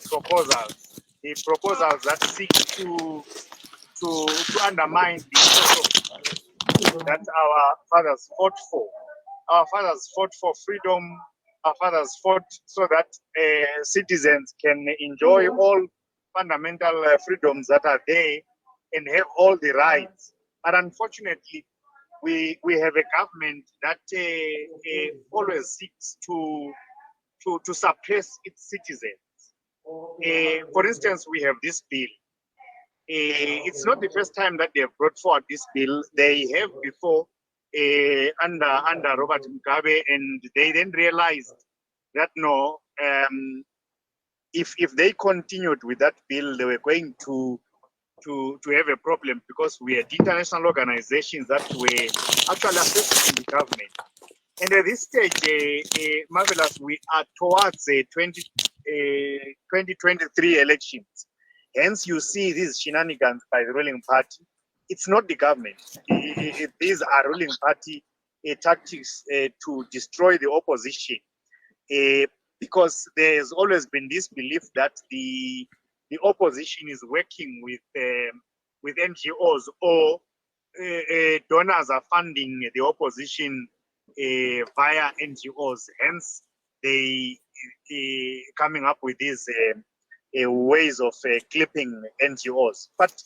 proposals. The proposals that seek to undermine the source that our fathers fought for. Our fathers fought for freedom. Our fathers fought so that citizens can enjoy all fundamental freedoms that are there and have all the rights. But unfortunately, we have a government that always seeks to suppress its citizens. For instance, we have this bill. It's not the first time that they have brought forward this bill. They have before under Robert Mugabe, and they then realized that no, if they continued with that bill, they were going to have a problem because we had international organizations that were actually assisting the government. And at this stage, Marvelous, we are towards 2023 elections. Hence, you see these shenanigans by the ruling party. It's not the government. These are ruling party tactics to destroy the opposition. Because there's always been this belief that the opposition is working with NGOs or donors are funding the opposition via NGOs. Hence, they coming up with these ways of clipping NGOs. But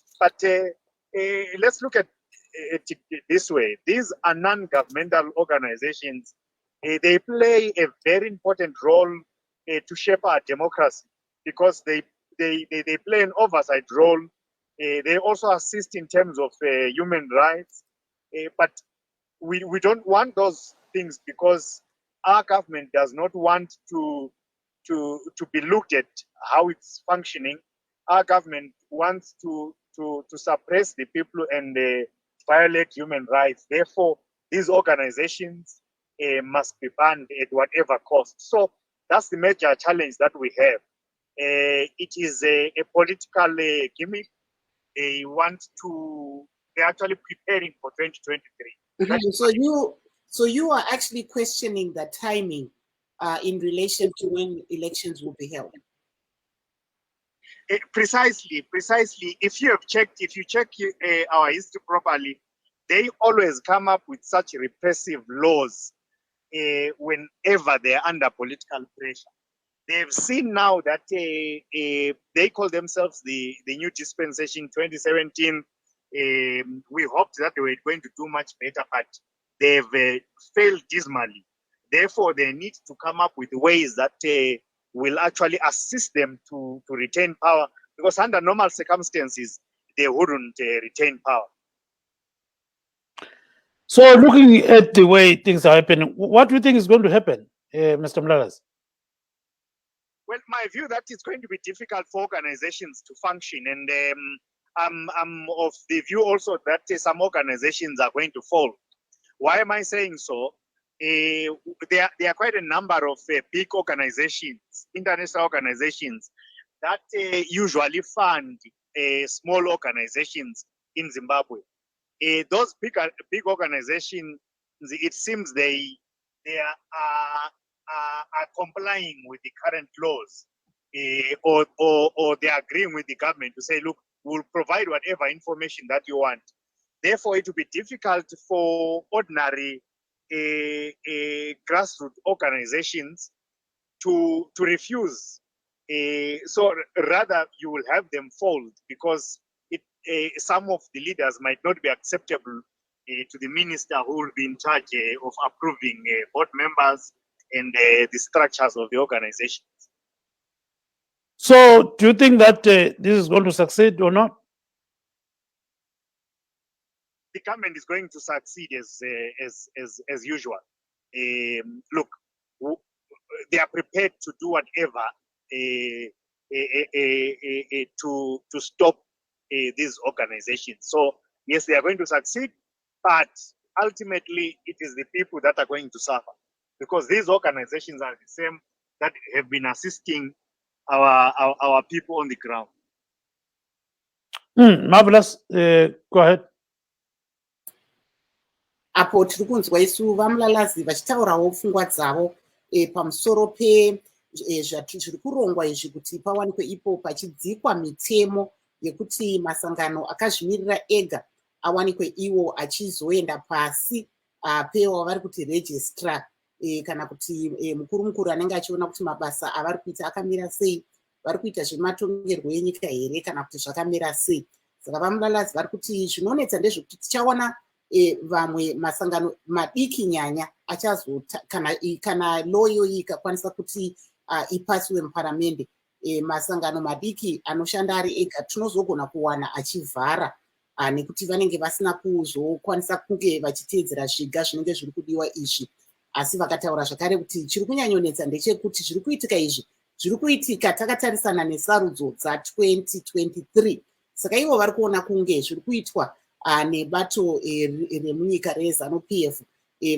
let's look at it this way. These are non-governmental organizations. They play a very important role to shape our democracy because they play an oversight role. They also assist in terms of human rights. But we don't want those things because our government does not want to be looked at how it's functioning. Our government wants to suppress the people and violate human rights. Therefore, these organizations must be banned at whatever cost. So that's the major challenge that we have. It is a political gimmick. They're actually preparing for 2023. So you are actually questioning the timing in relation to when elections will be held. Precisely. If you check our history properly, they always come up with such repressive laws whenever they're under political pressure. They've seen now that they call themselves the new dispensation 2017. We hoped that they were going to do much better, but they've failed dismally. Therefore, they need to come up with ways that will actually assist them to retain power, because under normal circumstances, they wouldn't retain power. So looking at the way things are happening, what do you think is going to happen, Mr. Mlalazi? Well, my view that it's going to be difficult for organizations to function, and I'm of the view also that some organizations are going to fall. Why am I saying so? There are quite a number of big organizations, international organizations, that usually fund small organizations in Zimbabwe. Those big organizations, it seems they are complying with the current laws, or they are agreeing with the government to say, look, we'll provide whatever information that you want. Therefore, it will be difficult for ordinary grassroots organizations to refuse. So rather, you will have them fold because some of the leaders might not be acceptable to the minister who will be in charge of approving board members and the structures of the organizations. So, do you think that this is going to succeed or not? The government is going to succeed as usual. Look, they are prepared to do whatever to stop these organizations. So yes, they are going to succeed, but ultimately it is the people that are going to suffer, because these organizations are the same that have been assisting our people on the ground. Marvelous. Go ahead. Apo tiri kunzwa isu vamulalazi vachitaurawo pfungwa dzavo pamusoro zviri kurongwa izvi kuti pawanikwe ipo pachidzikwa mitemo yekuti masangano akazvimirira ega awanikwe iwo achizoenda pasi pewavari kuti registra, kana kuti mukuru anenge achiona kuti mabasa avari kuita akamira sei, vari kuita zvematongerwo enyika here kana kuti zvakamira sei. Saka vamulalazi vari kuti zvinonetsa ndezvekuti tichaona vamwe masangano madiki nyanya achazota kana loyo ikakwanisa kuti ipasiwe muparamende, masangano madiki anoshanda ari ega tinozogona kuwana achivhara nekuti vanenge vasina kuzokwanisa kunge vachiteedzera zviga zvinenge zviri kudiwa izvi. Asi vakataura zvakare kuti chiri kunyanyonetsa ndechekuti zviri kuitika izvi zviri kuitika takatarisana nesarudzo dza2023. Saka ivo vari kuona kunge zviri kuitwa nebato remunyika reZANU-PF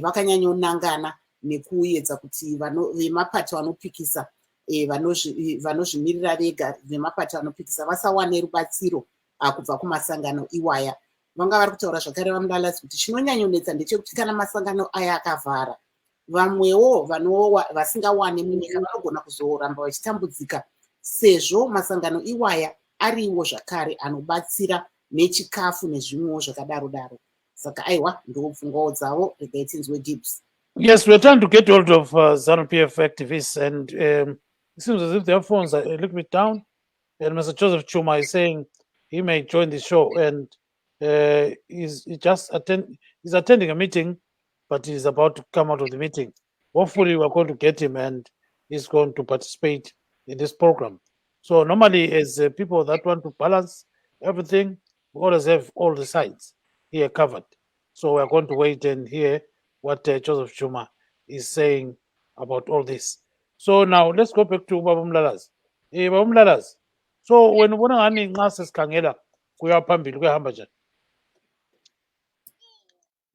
vakanyanyonangana nekuedza kuti vemapato vanopikisa vanozvimirira vega vemapato vanopikisa vasawane rubatsiro kubva kumasangano iwaya. Vanga vari kutaura zvakare vamulalazi kuti chinonyanyonetsa ndechekuti kana masangano aya akavhara, vamwewo vasingawani munyika vanogona kuzoramba vachitambudzika, sezvo masangano iwaya ariwo zvakare anobatsira nechikafu nezvimwewo zvakadaro daro. Saka aiwa ndopfungwawo dzavo, regai tinzwe Dibs. Yes, we're trying to get hold of ZANU-PF activists, and it seems as if their phones are a little bit down. And Mr. Joseph Chuma is saying he may join the show, and he's attending a meeting, but he's about to come out of the meeting. Hopefully, we're going to get him, and he's going to participate in this program. So normally, as people that want to balance everything, we always have all the sides here covered. So we're going to wait and hear what Joseph Chuma is saying about all this. So now let's go back to Baba Mlalazi. Baba Mlalazi, so when ubona ngani nxa sesikhangela kuya phambili kuyahamba njani?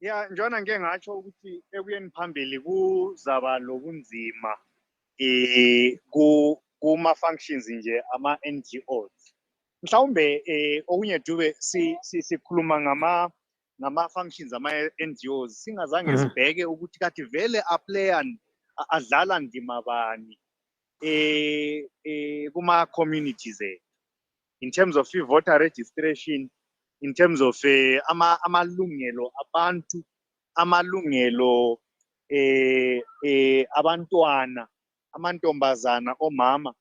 Yeah, njona ngeke ngatsho ukuthi ekuyeni phambili kuzaba lobunzima kuma functions nje ama NGOs. Mhlawumbe okunye dube sikhuluma ngama functions ama NGOs singazange sibheke ukuthi kathi vele adlala ndima bani kuma communities in terms of voter registration, in terms of amalungelo abantu, amalungelo abantwana, amantombazana, omama.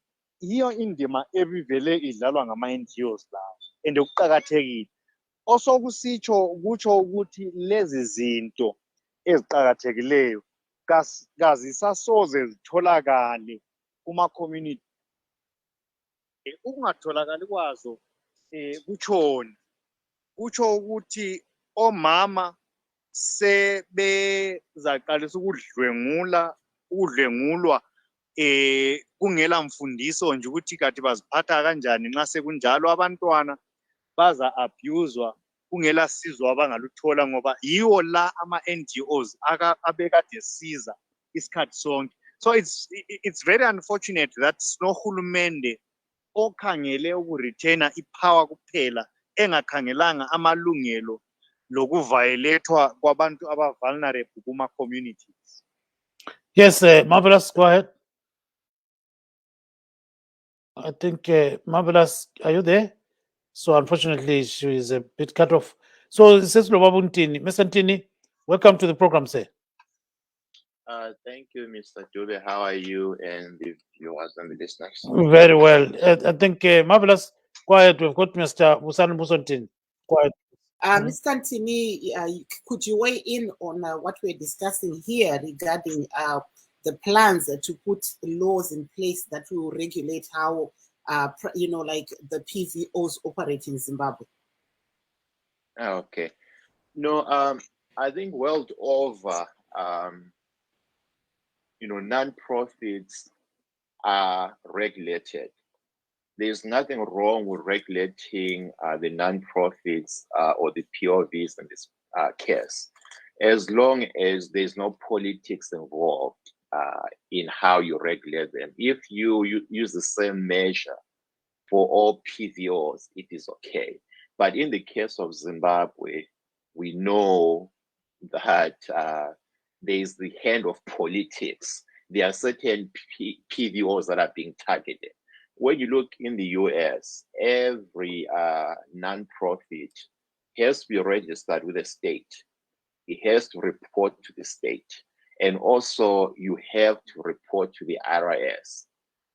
Iyo indima ebivele idlalwa ngama NGOs la, and ukuqhakathekile osokusitsho kutsho ukuthi lezi zinto eziqhakathekileyo kazisasoze zitholakale kuma community. Ukungatholakali kwazo kutsho ukuthi omama sebezaqalisa ukudlwengulwa kungela mfundiso nje ukuthi kathi baziphatha kanjani nxa sekunjalo, abantwana baza abuswa kungela sizo abangaluthola ngoba yiwo la ama NGOs abekade siza isikhathi sonke. So it's very unfortunate that sinohulumende okhangele ukuretaina ipower kuphela engakhangelanga amalungelo lokuviolethwa kwabantu aba vulnerable kuma communities. Yes, Marvelous, go ahead. I think Marvelous, are you there? So unfortunately, she is a bit cut off. So it says Mr. Ntini, welcome to the program, sir. Thank you, Mr. Dube. How are you and the viewers and the listeners? Very well. I think Marvelous, go ahead. We've got Mr. Musani Musantini. Go ahead. Mr. Ntini, could you weigh in on what we're discussing here regarding the plans to put laws in place that will regulate how like the PVOs operate in Zimbabwe? Okay. No, I think world over, non-profits are regulated. There's nothing wrong with regulating the non-profits or the POVs in this case, as long as there's no politics involved in how you regulate them. If you use the same measure for all PVOs, it is okay. But in the case of Zimbabwe, we know that there is the hand of politics. There are certain PVOs that are being targeted. When you look in the US, every non-profit has to be registered with the state. It has to report to the state. And also you have to report to the IRS.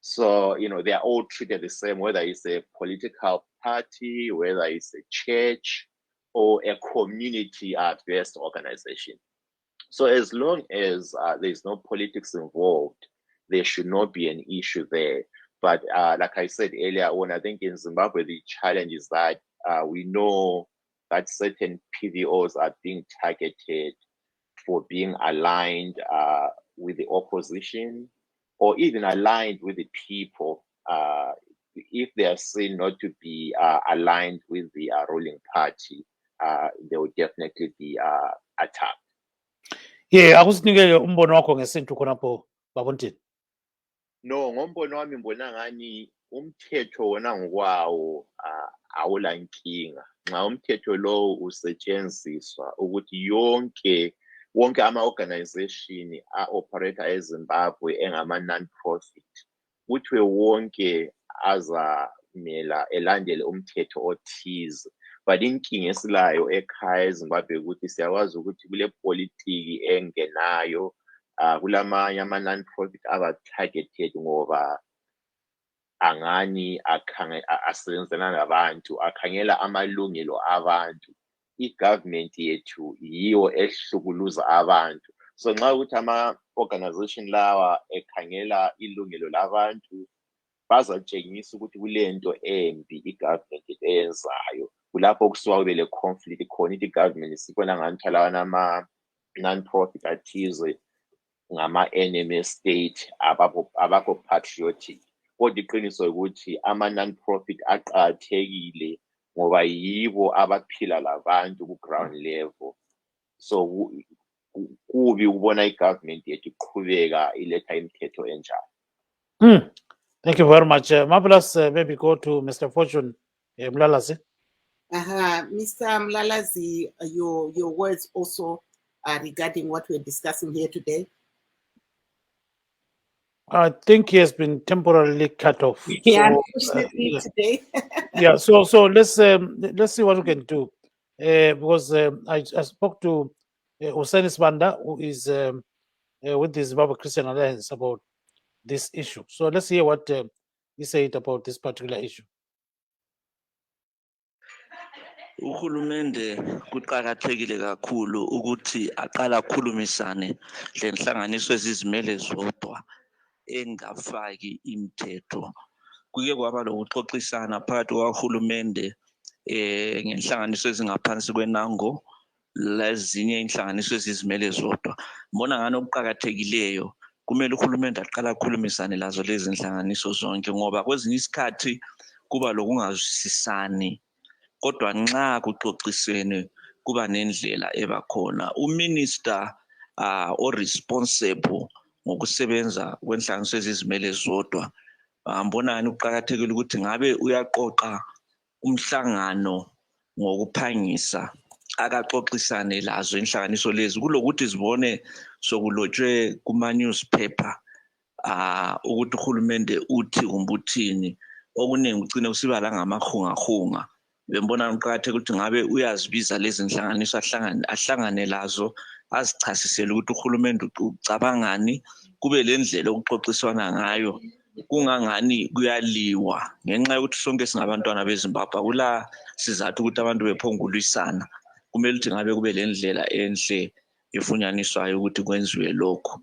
So, they are all treated the same, whether it's a political party, whether it's a church or a community-based organization. So as long as there's no politics involved, there should not be an issue there. But like I said earlier on, I think in Zimbabwe, the challenge is that we know that certain PVOs are being targeted for being aligned with the opposition or even aligned with the people. If they are seen not to be aligned with the ruling party, they will definitely be attacked. Yeah, akusinikele umbono wakho ngesintu khonapho Babontini. No, ngombono wami ngibona ngani umthetho wona ngokwawo awula nkinga. Nxa umthetho lo usetshenziswa ukuthi wonke ama-organization a-operate eZimbabwe engama non-profit, kuthiwe wonke azamela elandele umthetho othize. But inkinga esilayo ekhaya eZimbabwe ukuthi siyakwazi ukuthi kule politiki engenayo, kulamanye ama-non-profit aba-targeted ngoba angani asebenzela nabantu, akhangela amalungelo abantu. I-government yethu yiyo ehlukuluza abantu. So nxa ukuthi ama-organization lawa ekhangela ilungelo labantu, bazatshengisa ukuthi kulento embi i-government eyenzayo. Kulapho kusuka kube le conflict khona, i-government sibona ngathi lawa ama-non-profit athize ngama-enemy state abakho patriotic. Kodwa iqiniso ukuthi ama-non-profit aqakathekile ngoba yibo abaphila labantu ku-ground level. So kubi ukubona i-government yethu iqhubeka iletha imithetho enjalo. Thank you very much. Marvelous, maybe go to Mr. Fortune Mlalazi. Mr. Mlalazi, your words also regarding what we're discussing here today. I think he has been temporarily cut off. Yeah, So, unfortunately today. yeah, so let's see what we can do. Because I spoke to Hussein Banda, who is with the Zimbabwe Christian Alliance about this issue. So let's hear what he said about this particular issue. Uhulumende kuqakathekile kakhulu ukuthi aqala akhulumisane lenhlanganiso ezizimele zodwa engafaki imithetho. Kuke kwaba lokuxoxisana phakathi kwahulumende ngenhlanganiso ezingaphansi kwenango lezinye inhlanganiso ezizimele zodwa. Mbona ngani okuqakathekileyo kumele uhulumende aqala akhulumisane lazo lezi inhlanganiso zonke ngoba kwezinye isikhathi kuba lokungazwisisani. Kodwa nxa kuxoxisene kuba nendlela ebakhona. Uminister o-responsible ngokusebenza kwenhlanganiso ezizimele zodwa, mbona ngani kuqakathekile ukuthi ngabe uyaqoqa umhlangano ngokuphangisa akaxoxisane lazo inhlanganiso lezi kulokuthi zibone sokulotshwe kuma-newspaper ukuthi uhulumende uthi umbuthini okuningi ugcine usiba la ngamahungahunga. Bembona kuqakathekile ukuthi ngabe uyazibiza lezi inhlanganiso ahlangane lazo azichasisele ukuthi uhulumende ucabangani, kube lendlela okuxoxiswana ngayo, kungangani kuyaliwa ngenxa yokuthi sonke singabantwana beZimbabwe kula sizathu ukuthi abantu bephongulwisana. Kumele ukuthi ngabe kube lendlela enhle efunyaniswayo ukuthi kwenziwe lokho.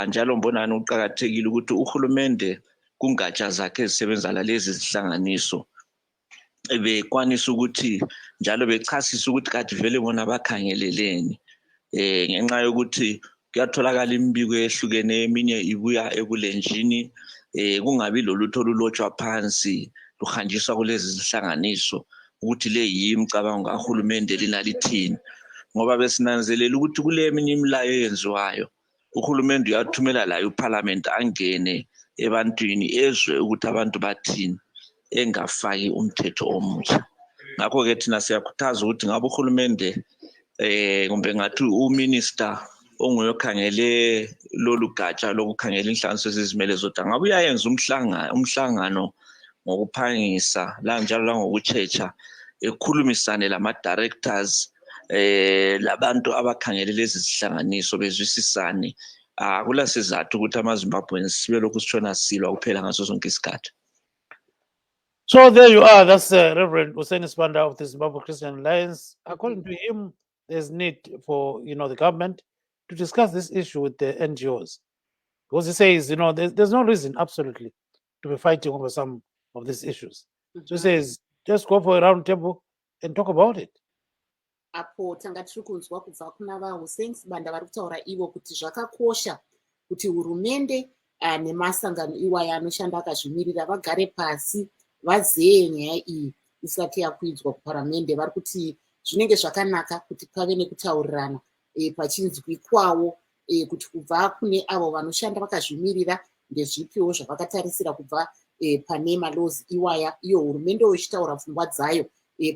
Njalo mbona kuqakathekile ukuthi uhulumende kungatsha zakhe ezisebenza lalezi zihlanganiso bekwanisa ukuthi njalo bechasisa ukuthi kade vele bona bakhangeleleni ngenxa yokuthi kuyatholakala imibiko ehlukeneyo eminye ibuya ebulenjini kungabi lolutho olulotshwa phansi luhanjiswa kulezi zihlanganiso ukuthi le yimicabango kahulumende lina lithini ngoba besinanzelela ukuthi kule eminye imilayo eyenziwayo uhulumende uyathumela layo uparliament angene ebantwini ezwe ukuthi abantu bathini engafaki umthetho omutsha ngakho ke thina siyakhuthaza ukuthi ngabe uhulumende kumbe ngathi uminister onguye okhangele lolu gatsha lokukhangela inhlanganiso ezizimele zodwa ngabe uyayenza umhlangano ngokuphangisa la njalo langokuchecha ekhulumisane lama-directors labantu abakhangele lezi zihlanganiso bezwisisane akula sizathu ukuthi amaZimbabweans sibe lokhu sitshona silwa kuphela ngaso sonke isikhathi. So there you are. That's Reverend Hussein Sibanda of the Zimbabwe Christian Alliance. According to him, there's need for the government to discuss this issue with the NGOs, because he says there's no reason absolutely to be fighting over some of these issues. So he says just go for a round table and talk about it. Apo tanga tiri kunzwa kubva kuna vaHussein Sibanda vari kutaura ivo kuti zvakakosha kuti hurumende nemasangano iwaya anoshanda akazvimirira vagare pasi vaziye nyaya iyi isati yakuidzwa kuparamende. Vari kuti zvinenge zvakanaka kuti pave nekutaurirana pachinzwi kwawo kuti kubva kune avo vanoshanda vakazvimirira ndezvipiwo zvavakatarisira kubva pane malozi iwaya iyo hurumende ichitaura pfungwa dzayo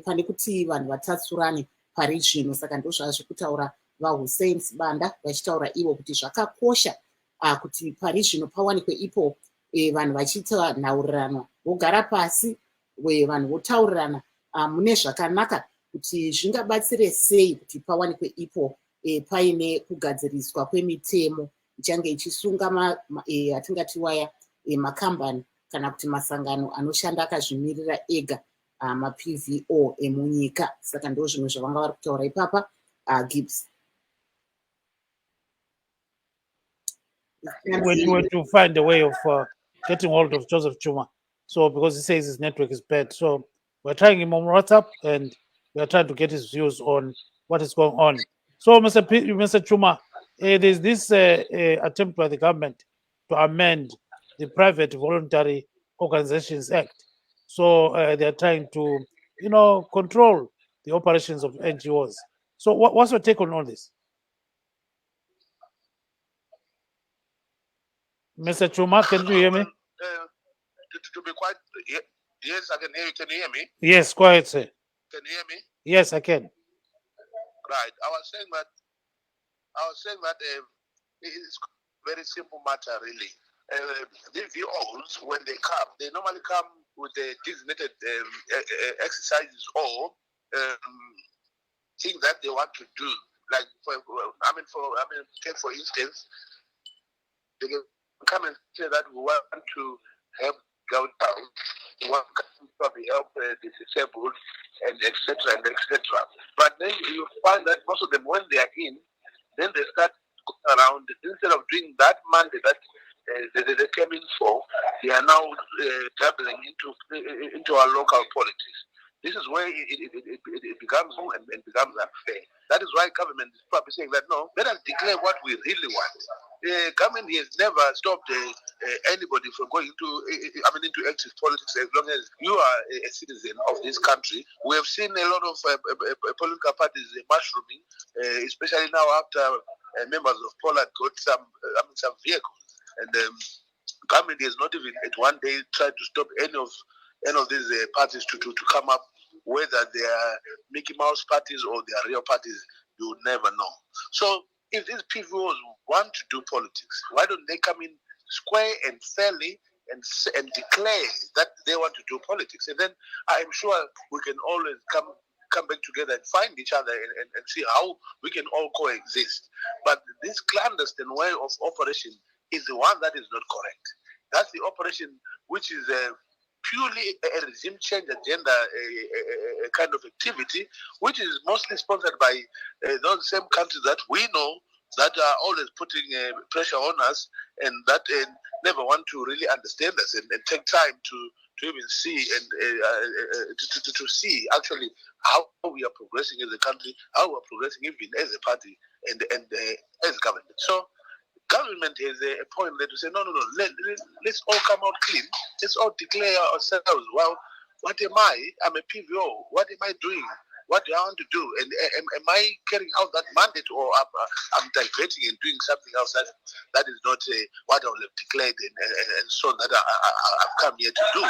pane kuti vanhu vatatsurane pari zvino. Saka ndozvazvo kutaura vaHussein Sibanda vachitaura ivo kuti zvakakosha kuti pari zvino pawanikwe ipo vanhu vachiita nhaurirano vogara pasi vanhu votaurirana mune zvakanaka kuti zvingabatsire sei kuti pawanikwe ipo paine kugadziriswa kwemitemo ichange ichisunga atingati waya makambani kana kuti masangano anoshanda akazvimirira ega ma-PVO emunyika. Saka ndo zvimwe zvavanga vari kutaura ipapa Gibbs. We were to find a way of getting hold of Joseph Chuma. So because he says his network is bad. So we're trying him on WhatsApp and we're trying to get his views on what is going on. So Mr. Chuma, there's this attempt by the government to amend the Private Voluntary Organizations Act. So they're trying to, control the operations of NGOs. So what's your take on all this? Mr. Chuma, can you hear me? To be quite, yes, I can hear you. Can you hear me? Yes, go ahead, sir. Can you hear me? Yes, I can. Right. I was saying that it's a very simple matter, really. The VOs, when they come, they normally come with the designated exercises or things that they want to do. Like, take for instance, they can come and say that we want to help downtown, we want to probably help the disabled, and etc. and etc. But then you find that most of them, when they are in, then they start around, instead of doing that mandate that they came in for, they are now dabbling into our local politics. This is where it becomes wrong and becomes unfair. That is why government is probably saying that, no, let us declare what we really want. Government has never stopped anybody from going into active politics as long as you are a citizen of this country. We have seen a lot of political parties mushrooming, especially now after members of Poland got some vehicles. And government has not even at one day tried to stop any of these parties to come up, whether they are Mickey Mouse parties or they are real parties, you will never know. So if these PVOs want to do politics, why don't they come in square and fairly and declare that they want to do politics? And then I'm sure we can always come back together and find each other and see how we can all coexist. But this clandestine way of operation is the one that is not correct. That's the operation which is purely a regime change agenda, a kind of activity, which is mostly sponsored by those same countries that we know that are always putting pressure on us, and that never want to really understand us and take time to even see and to see actually how we are progressing as a country, how we are progressing even as a party and as government. So government has a point there to say, no, let's all come out clean. Let's all declare ourselves. Well, what am I? I'm a PVO. What am I doing? What do I want to do? And am I carrying out that mandate, or I'm diverting and doing something else that is not what I will have declared and so that I've come here to do?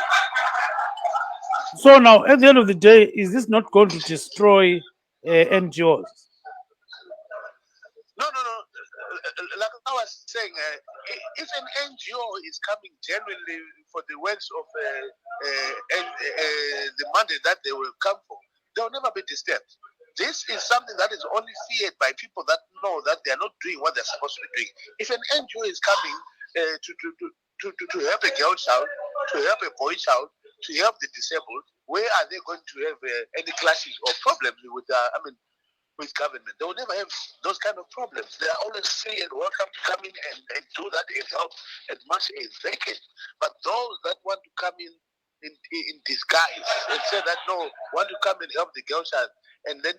So now, at the end of the day, is this not going to destroy NGOs? No. Like I was saying, if an NGO is coming genuinely for the works of the mandate that they will come for, they will never be disturbed. This is something that is only feared by people that know that they are not doing what they're supposed to be doing. If an NGO is coming to help a girl child, to help a boy child, to help the disabled, where are they going to have any clashes or problems with with government? They will never have those kind of problems. They are always free and welcome to come in and do that and help as much as they can. But those that want to come in disguise and say that no, want to come and help the girl child, and then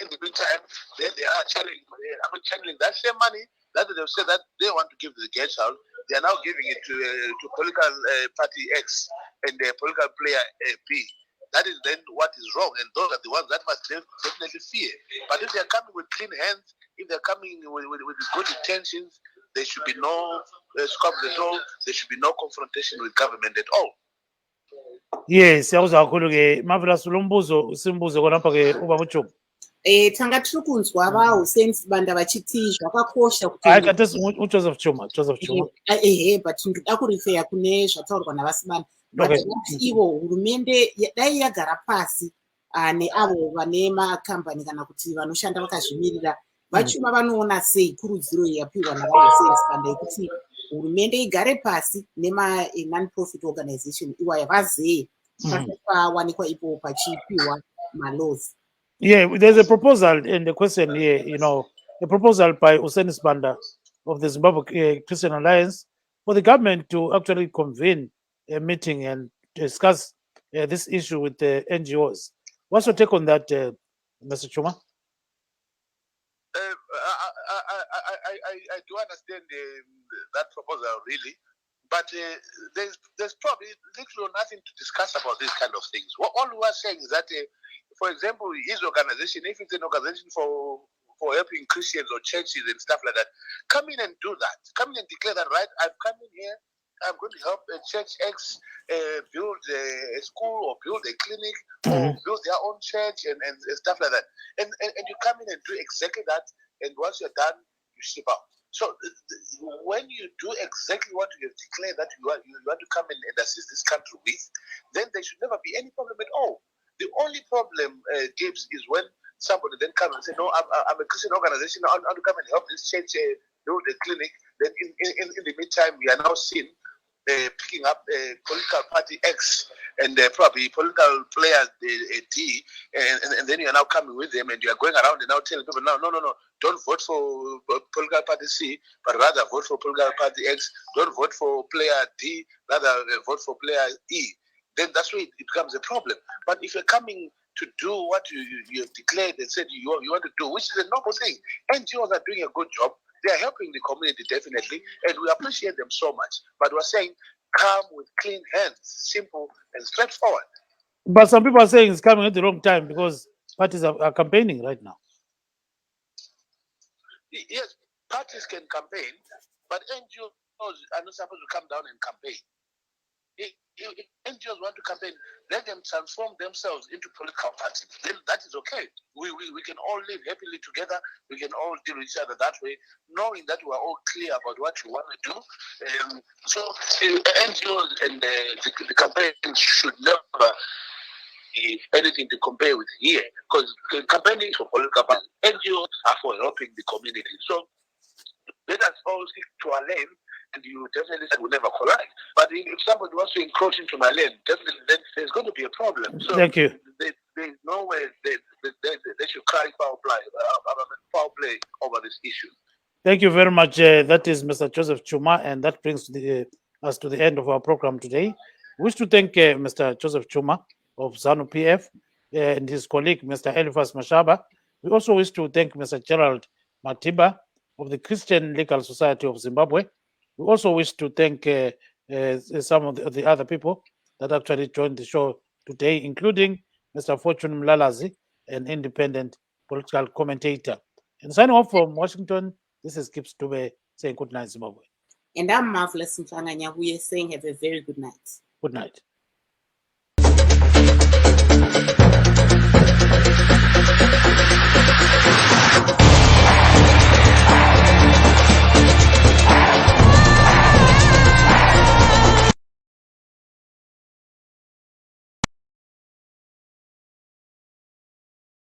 in the meantime, then they are channeling that same money that they've said that they want to give to the girl child. They are now giving it to political party X and the political player B. That is then what is wrong, and those are the ones that must definitely fear. But if they're coming with clean hands, if they're coming with good intentions, there should be no scope at all. There should be no confrontation with government at all. Yes, siyakuzwa kakhulu ke Marvelous lo mbuzo simbuze khonapha ke ubaba uJob. Tanga tiri kunzwa vaHussein Sibanda vachiti zvakakosha kuti Hayi khathesi uJoseph Chuma. but ndoda kurifeya kune zvataurwa navaSibanda. But Okay. vati ivo hurumende dai yagara pasi neavo vane makambani kana kuti vanoshanda vakazvimirira vachuma vanoona sei kurudziro yapiwa navaHussein Sibanda yekuti hurumende igare pasi nema non-profit organization iwaya vazee pawanikwa ipo pachipiwa malozi. Yeah, there's a proposal in the question here, a proposal by Hussein Sibanda of the Zimbabwe Christian Alliance for the government to actually convene a meeting and discuss this issue with the NGOs. What's your take on that, Mr. Chuma? I do understand that proposal really, but there's probably little or nothing to discuss about these kind of things. All we are saying is that, for example, his organization, if it's an organization for helping Christians or churches and stuff like that, come in and do that. Come in and declare that, right? I've come in here, I'm going to help church X build a school or build a clinic or build their own church and stuff like that. And you come in and do exactly that, and once you're done, you ship out. So when you do exactly what you have declared that you want to come in and assist this country with, then there should never be any problem at all. The only problem, Gibbs, is when somebody then comes and say, no, I'm a Christian organization, I want to come and help this church build a clinic. Then in the meantime, we are now seeing picking up political party X and probably political player D, and then you are now coming with them and you are going around and now telling people, no, don't vote for political party C, but rather vote for political party X. Don't vote for player D, rather vote for player E. Then that's where it becomes a problem. But if you're coming to do what you have declared and said you want to do, which is a normal thing, NGOs are doing a good job. They are helping the community definitely, and we appreciate them so much. But we're saying, come with clean hands, simple and straightforward. But some people are saying it's coming at the wrong time because parties are campaigning right now. Yes, parties can campaign, but NGOs are not supposed to come down and campaign. If NGOs want to campaign, let them transform themselves into political parties. Then that is okay. We can all live happily together. We can all deal with each other that way, knowing that we are all clear about what we want to do. So NGOs and the campaign should never be anything to compare with here, because campaigning for political parties, NGOs are for helping the community. So let us all stick to our lane, and you definitely said we'll never collide. But if somebody wants to encroach into my lane, definitely then there's going to be a problem. So Thank you. There's no way they should carry foul play over this issue. Thank you very much. That is Mr. Joseph Chuma, and that brings us to the end of our program today. We wish to thank Mr. Joseph Chuma of ZANU PF and his colleague, Mr. Eliphas Mashaba. We also wish to thank Mr. Gerald Matiba of the Christian Legal Society of Zimbabwe. We also wish to thank some of the other people that actually joined the show today, including Mr. Fortune Mlalazi, an independent political commentator. And signing off from Washington, this is Kip Stube saying good night, Zimbabwe. And I'm Marvelous Mfanganya, who is saying have a very good night. Good night.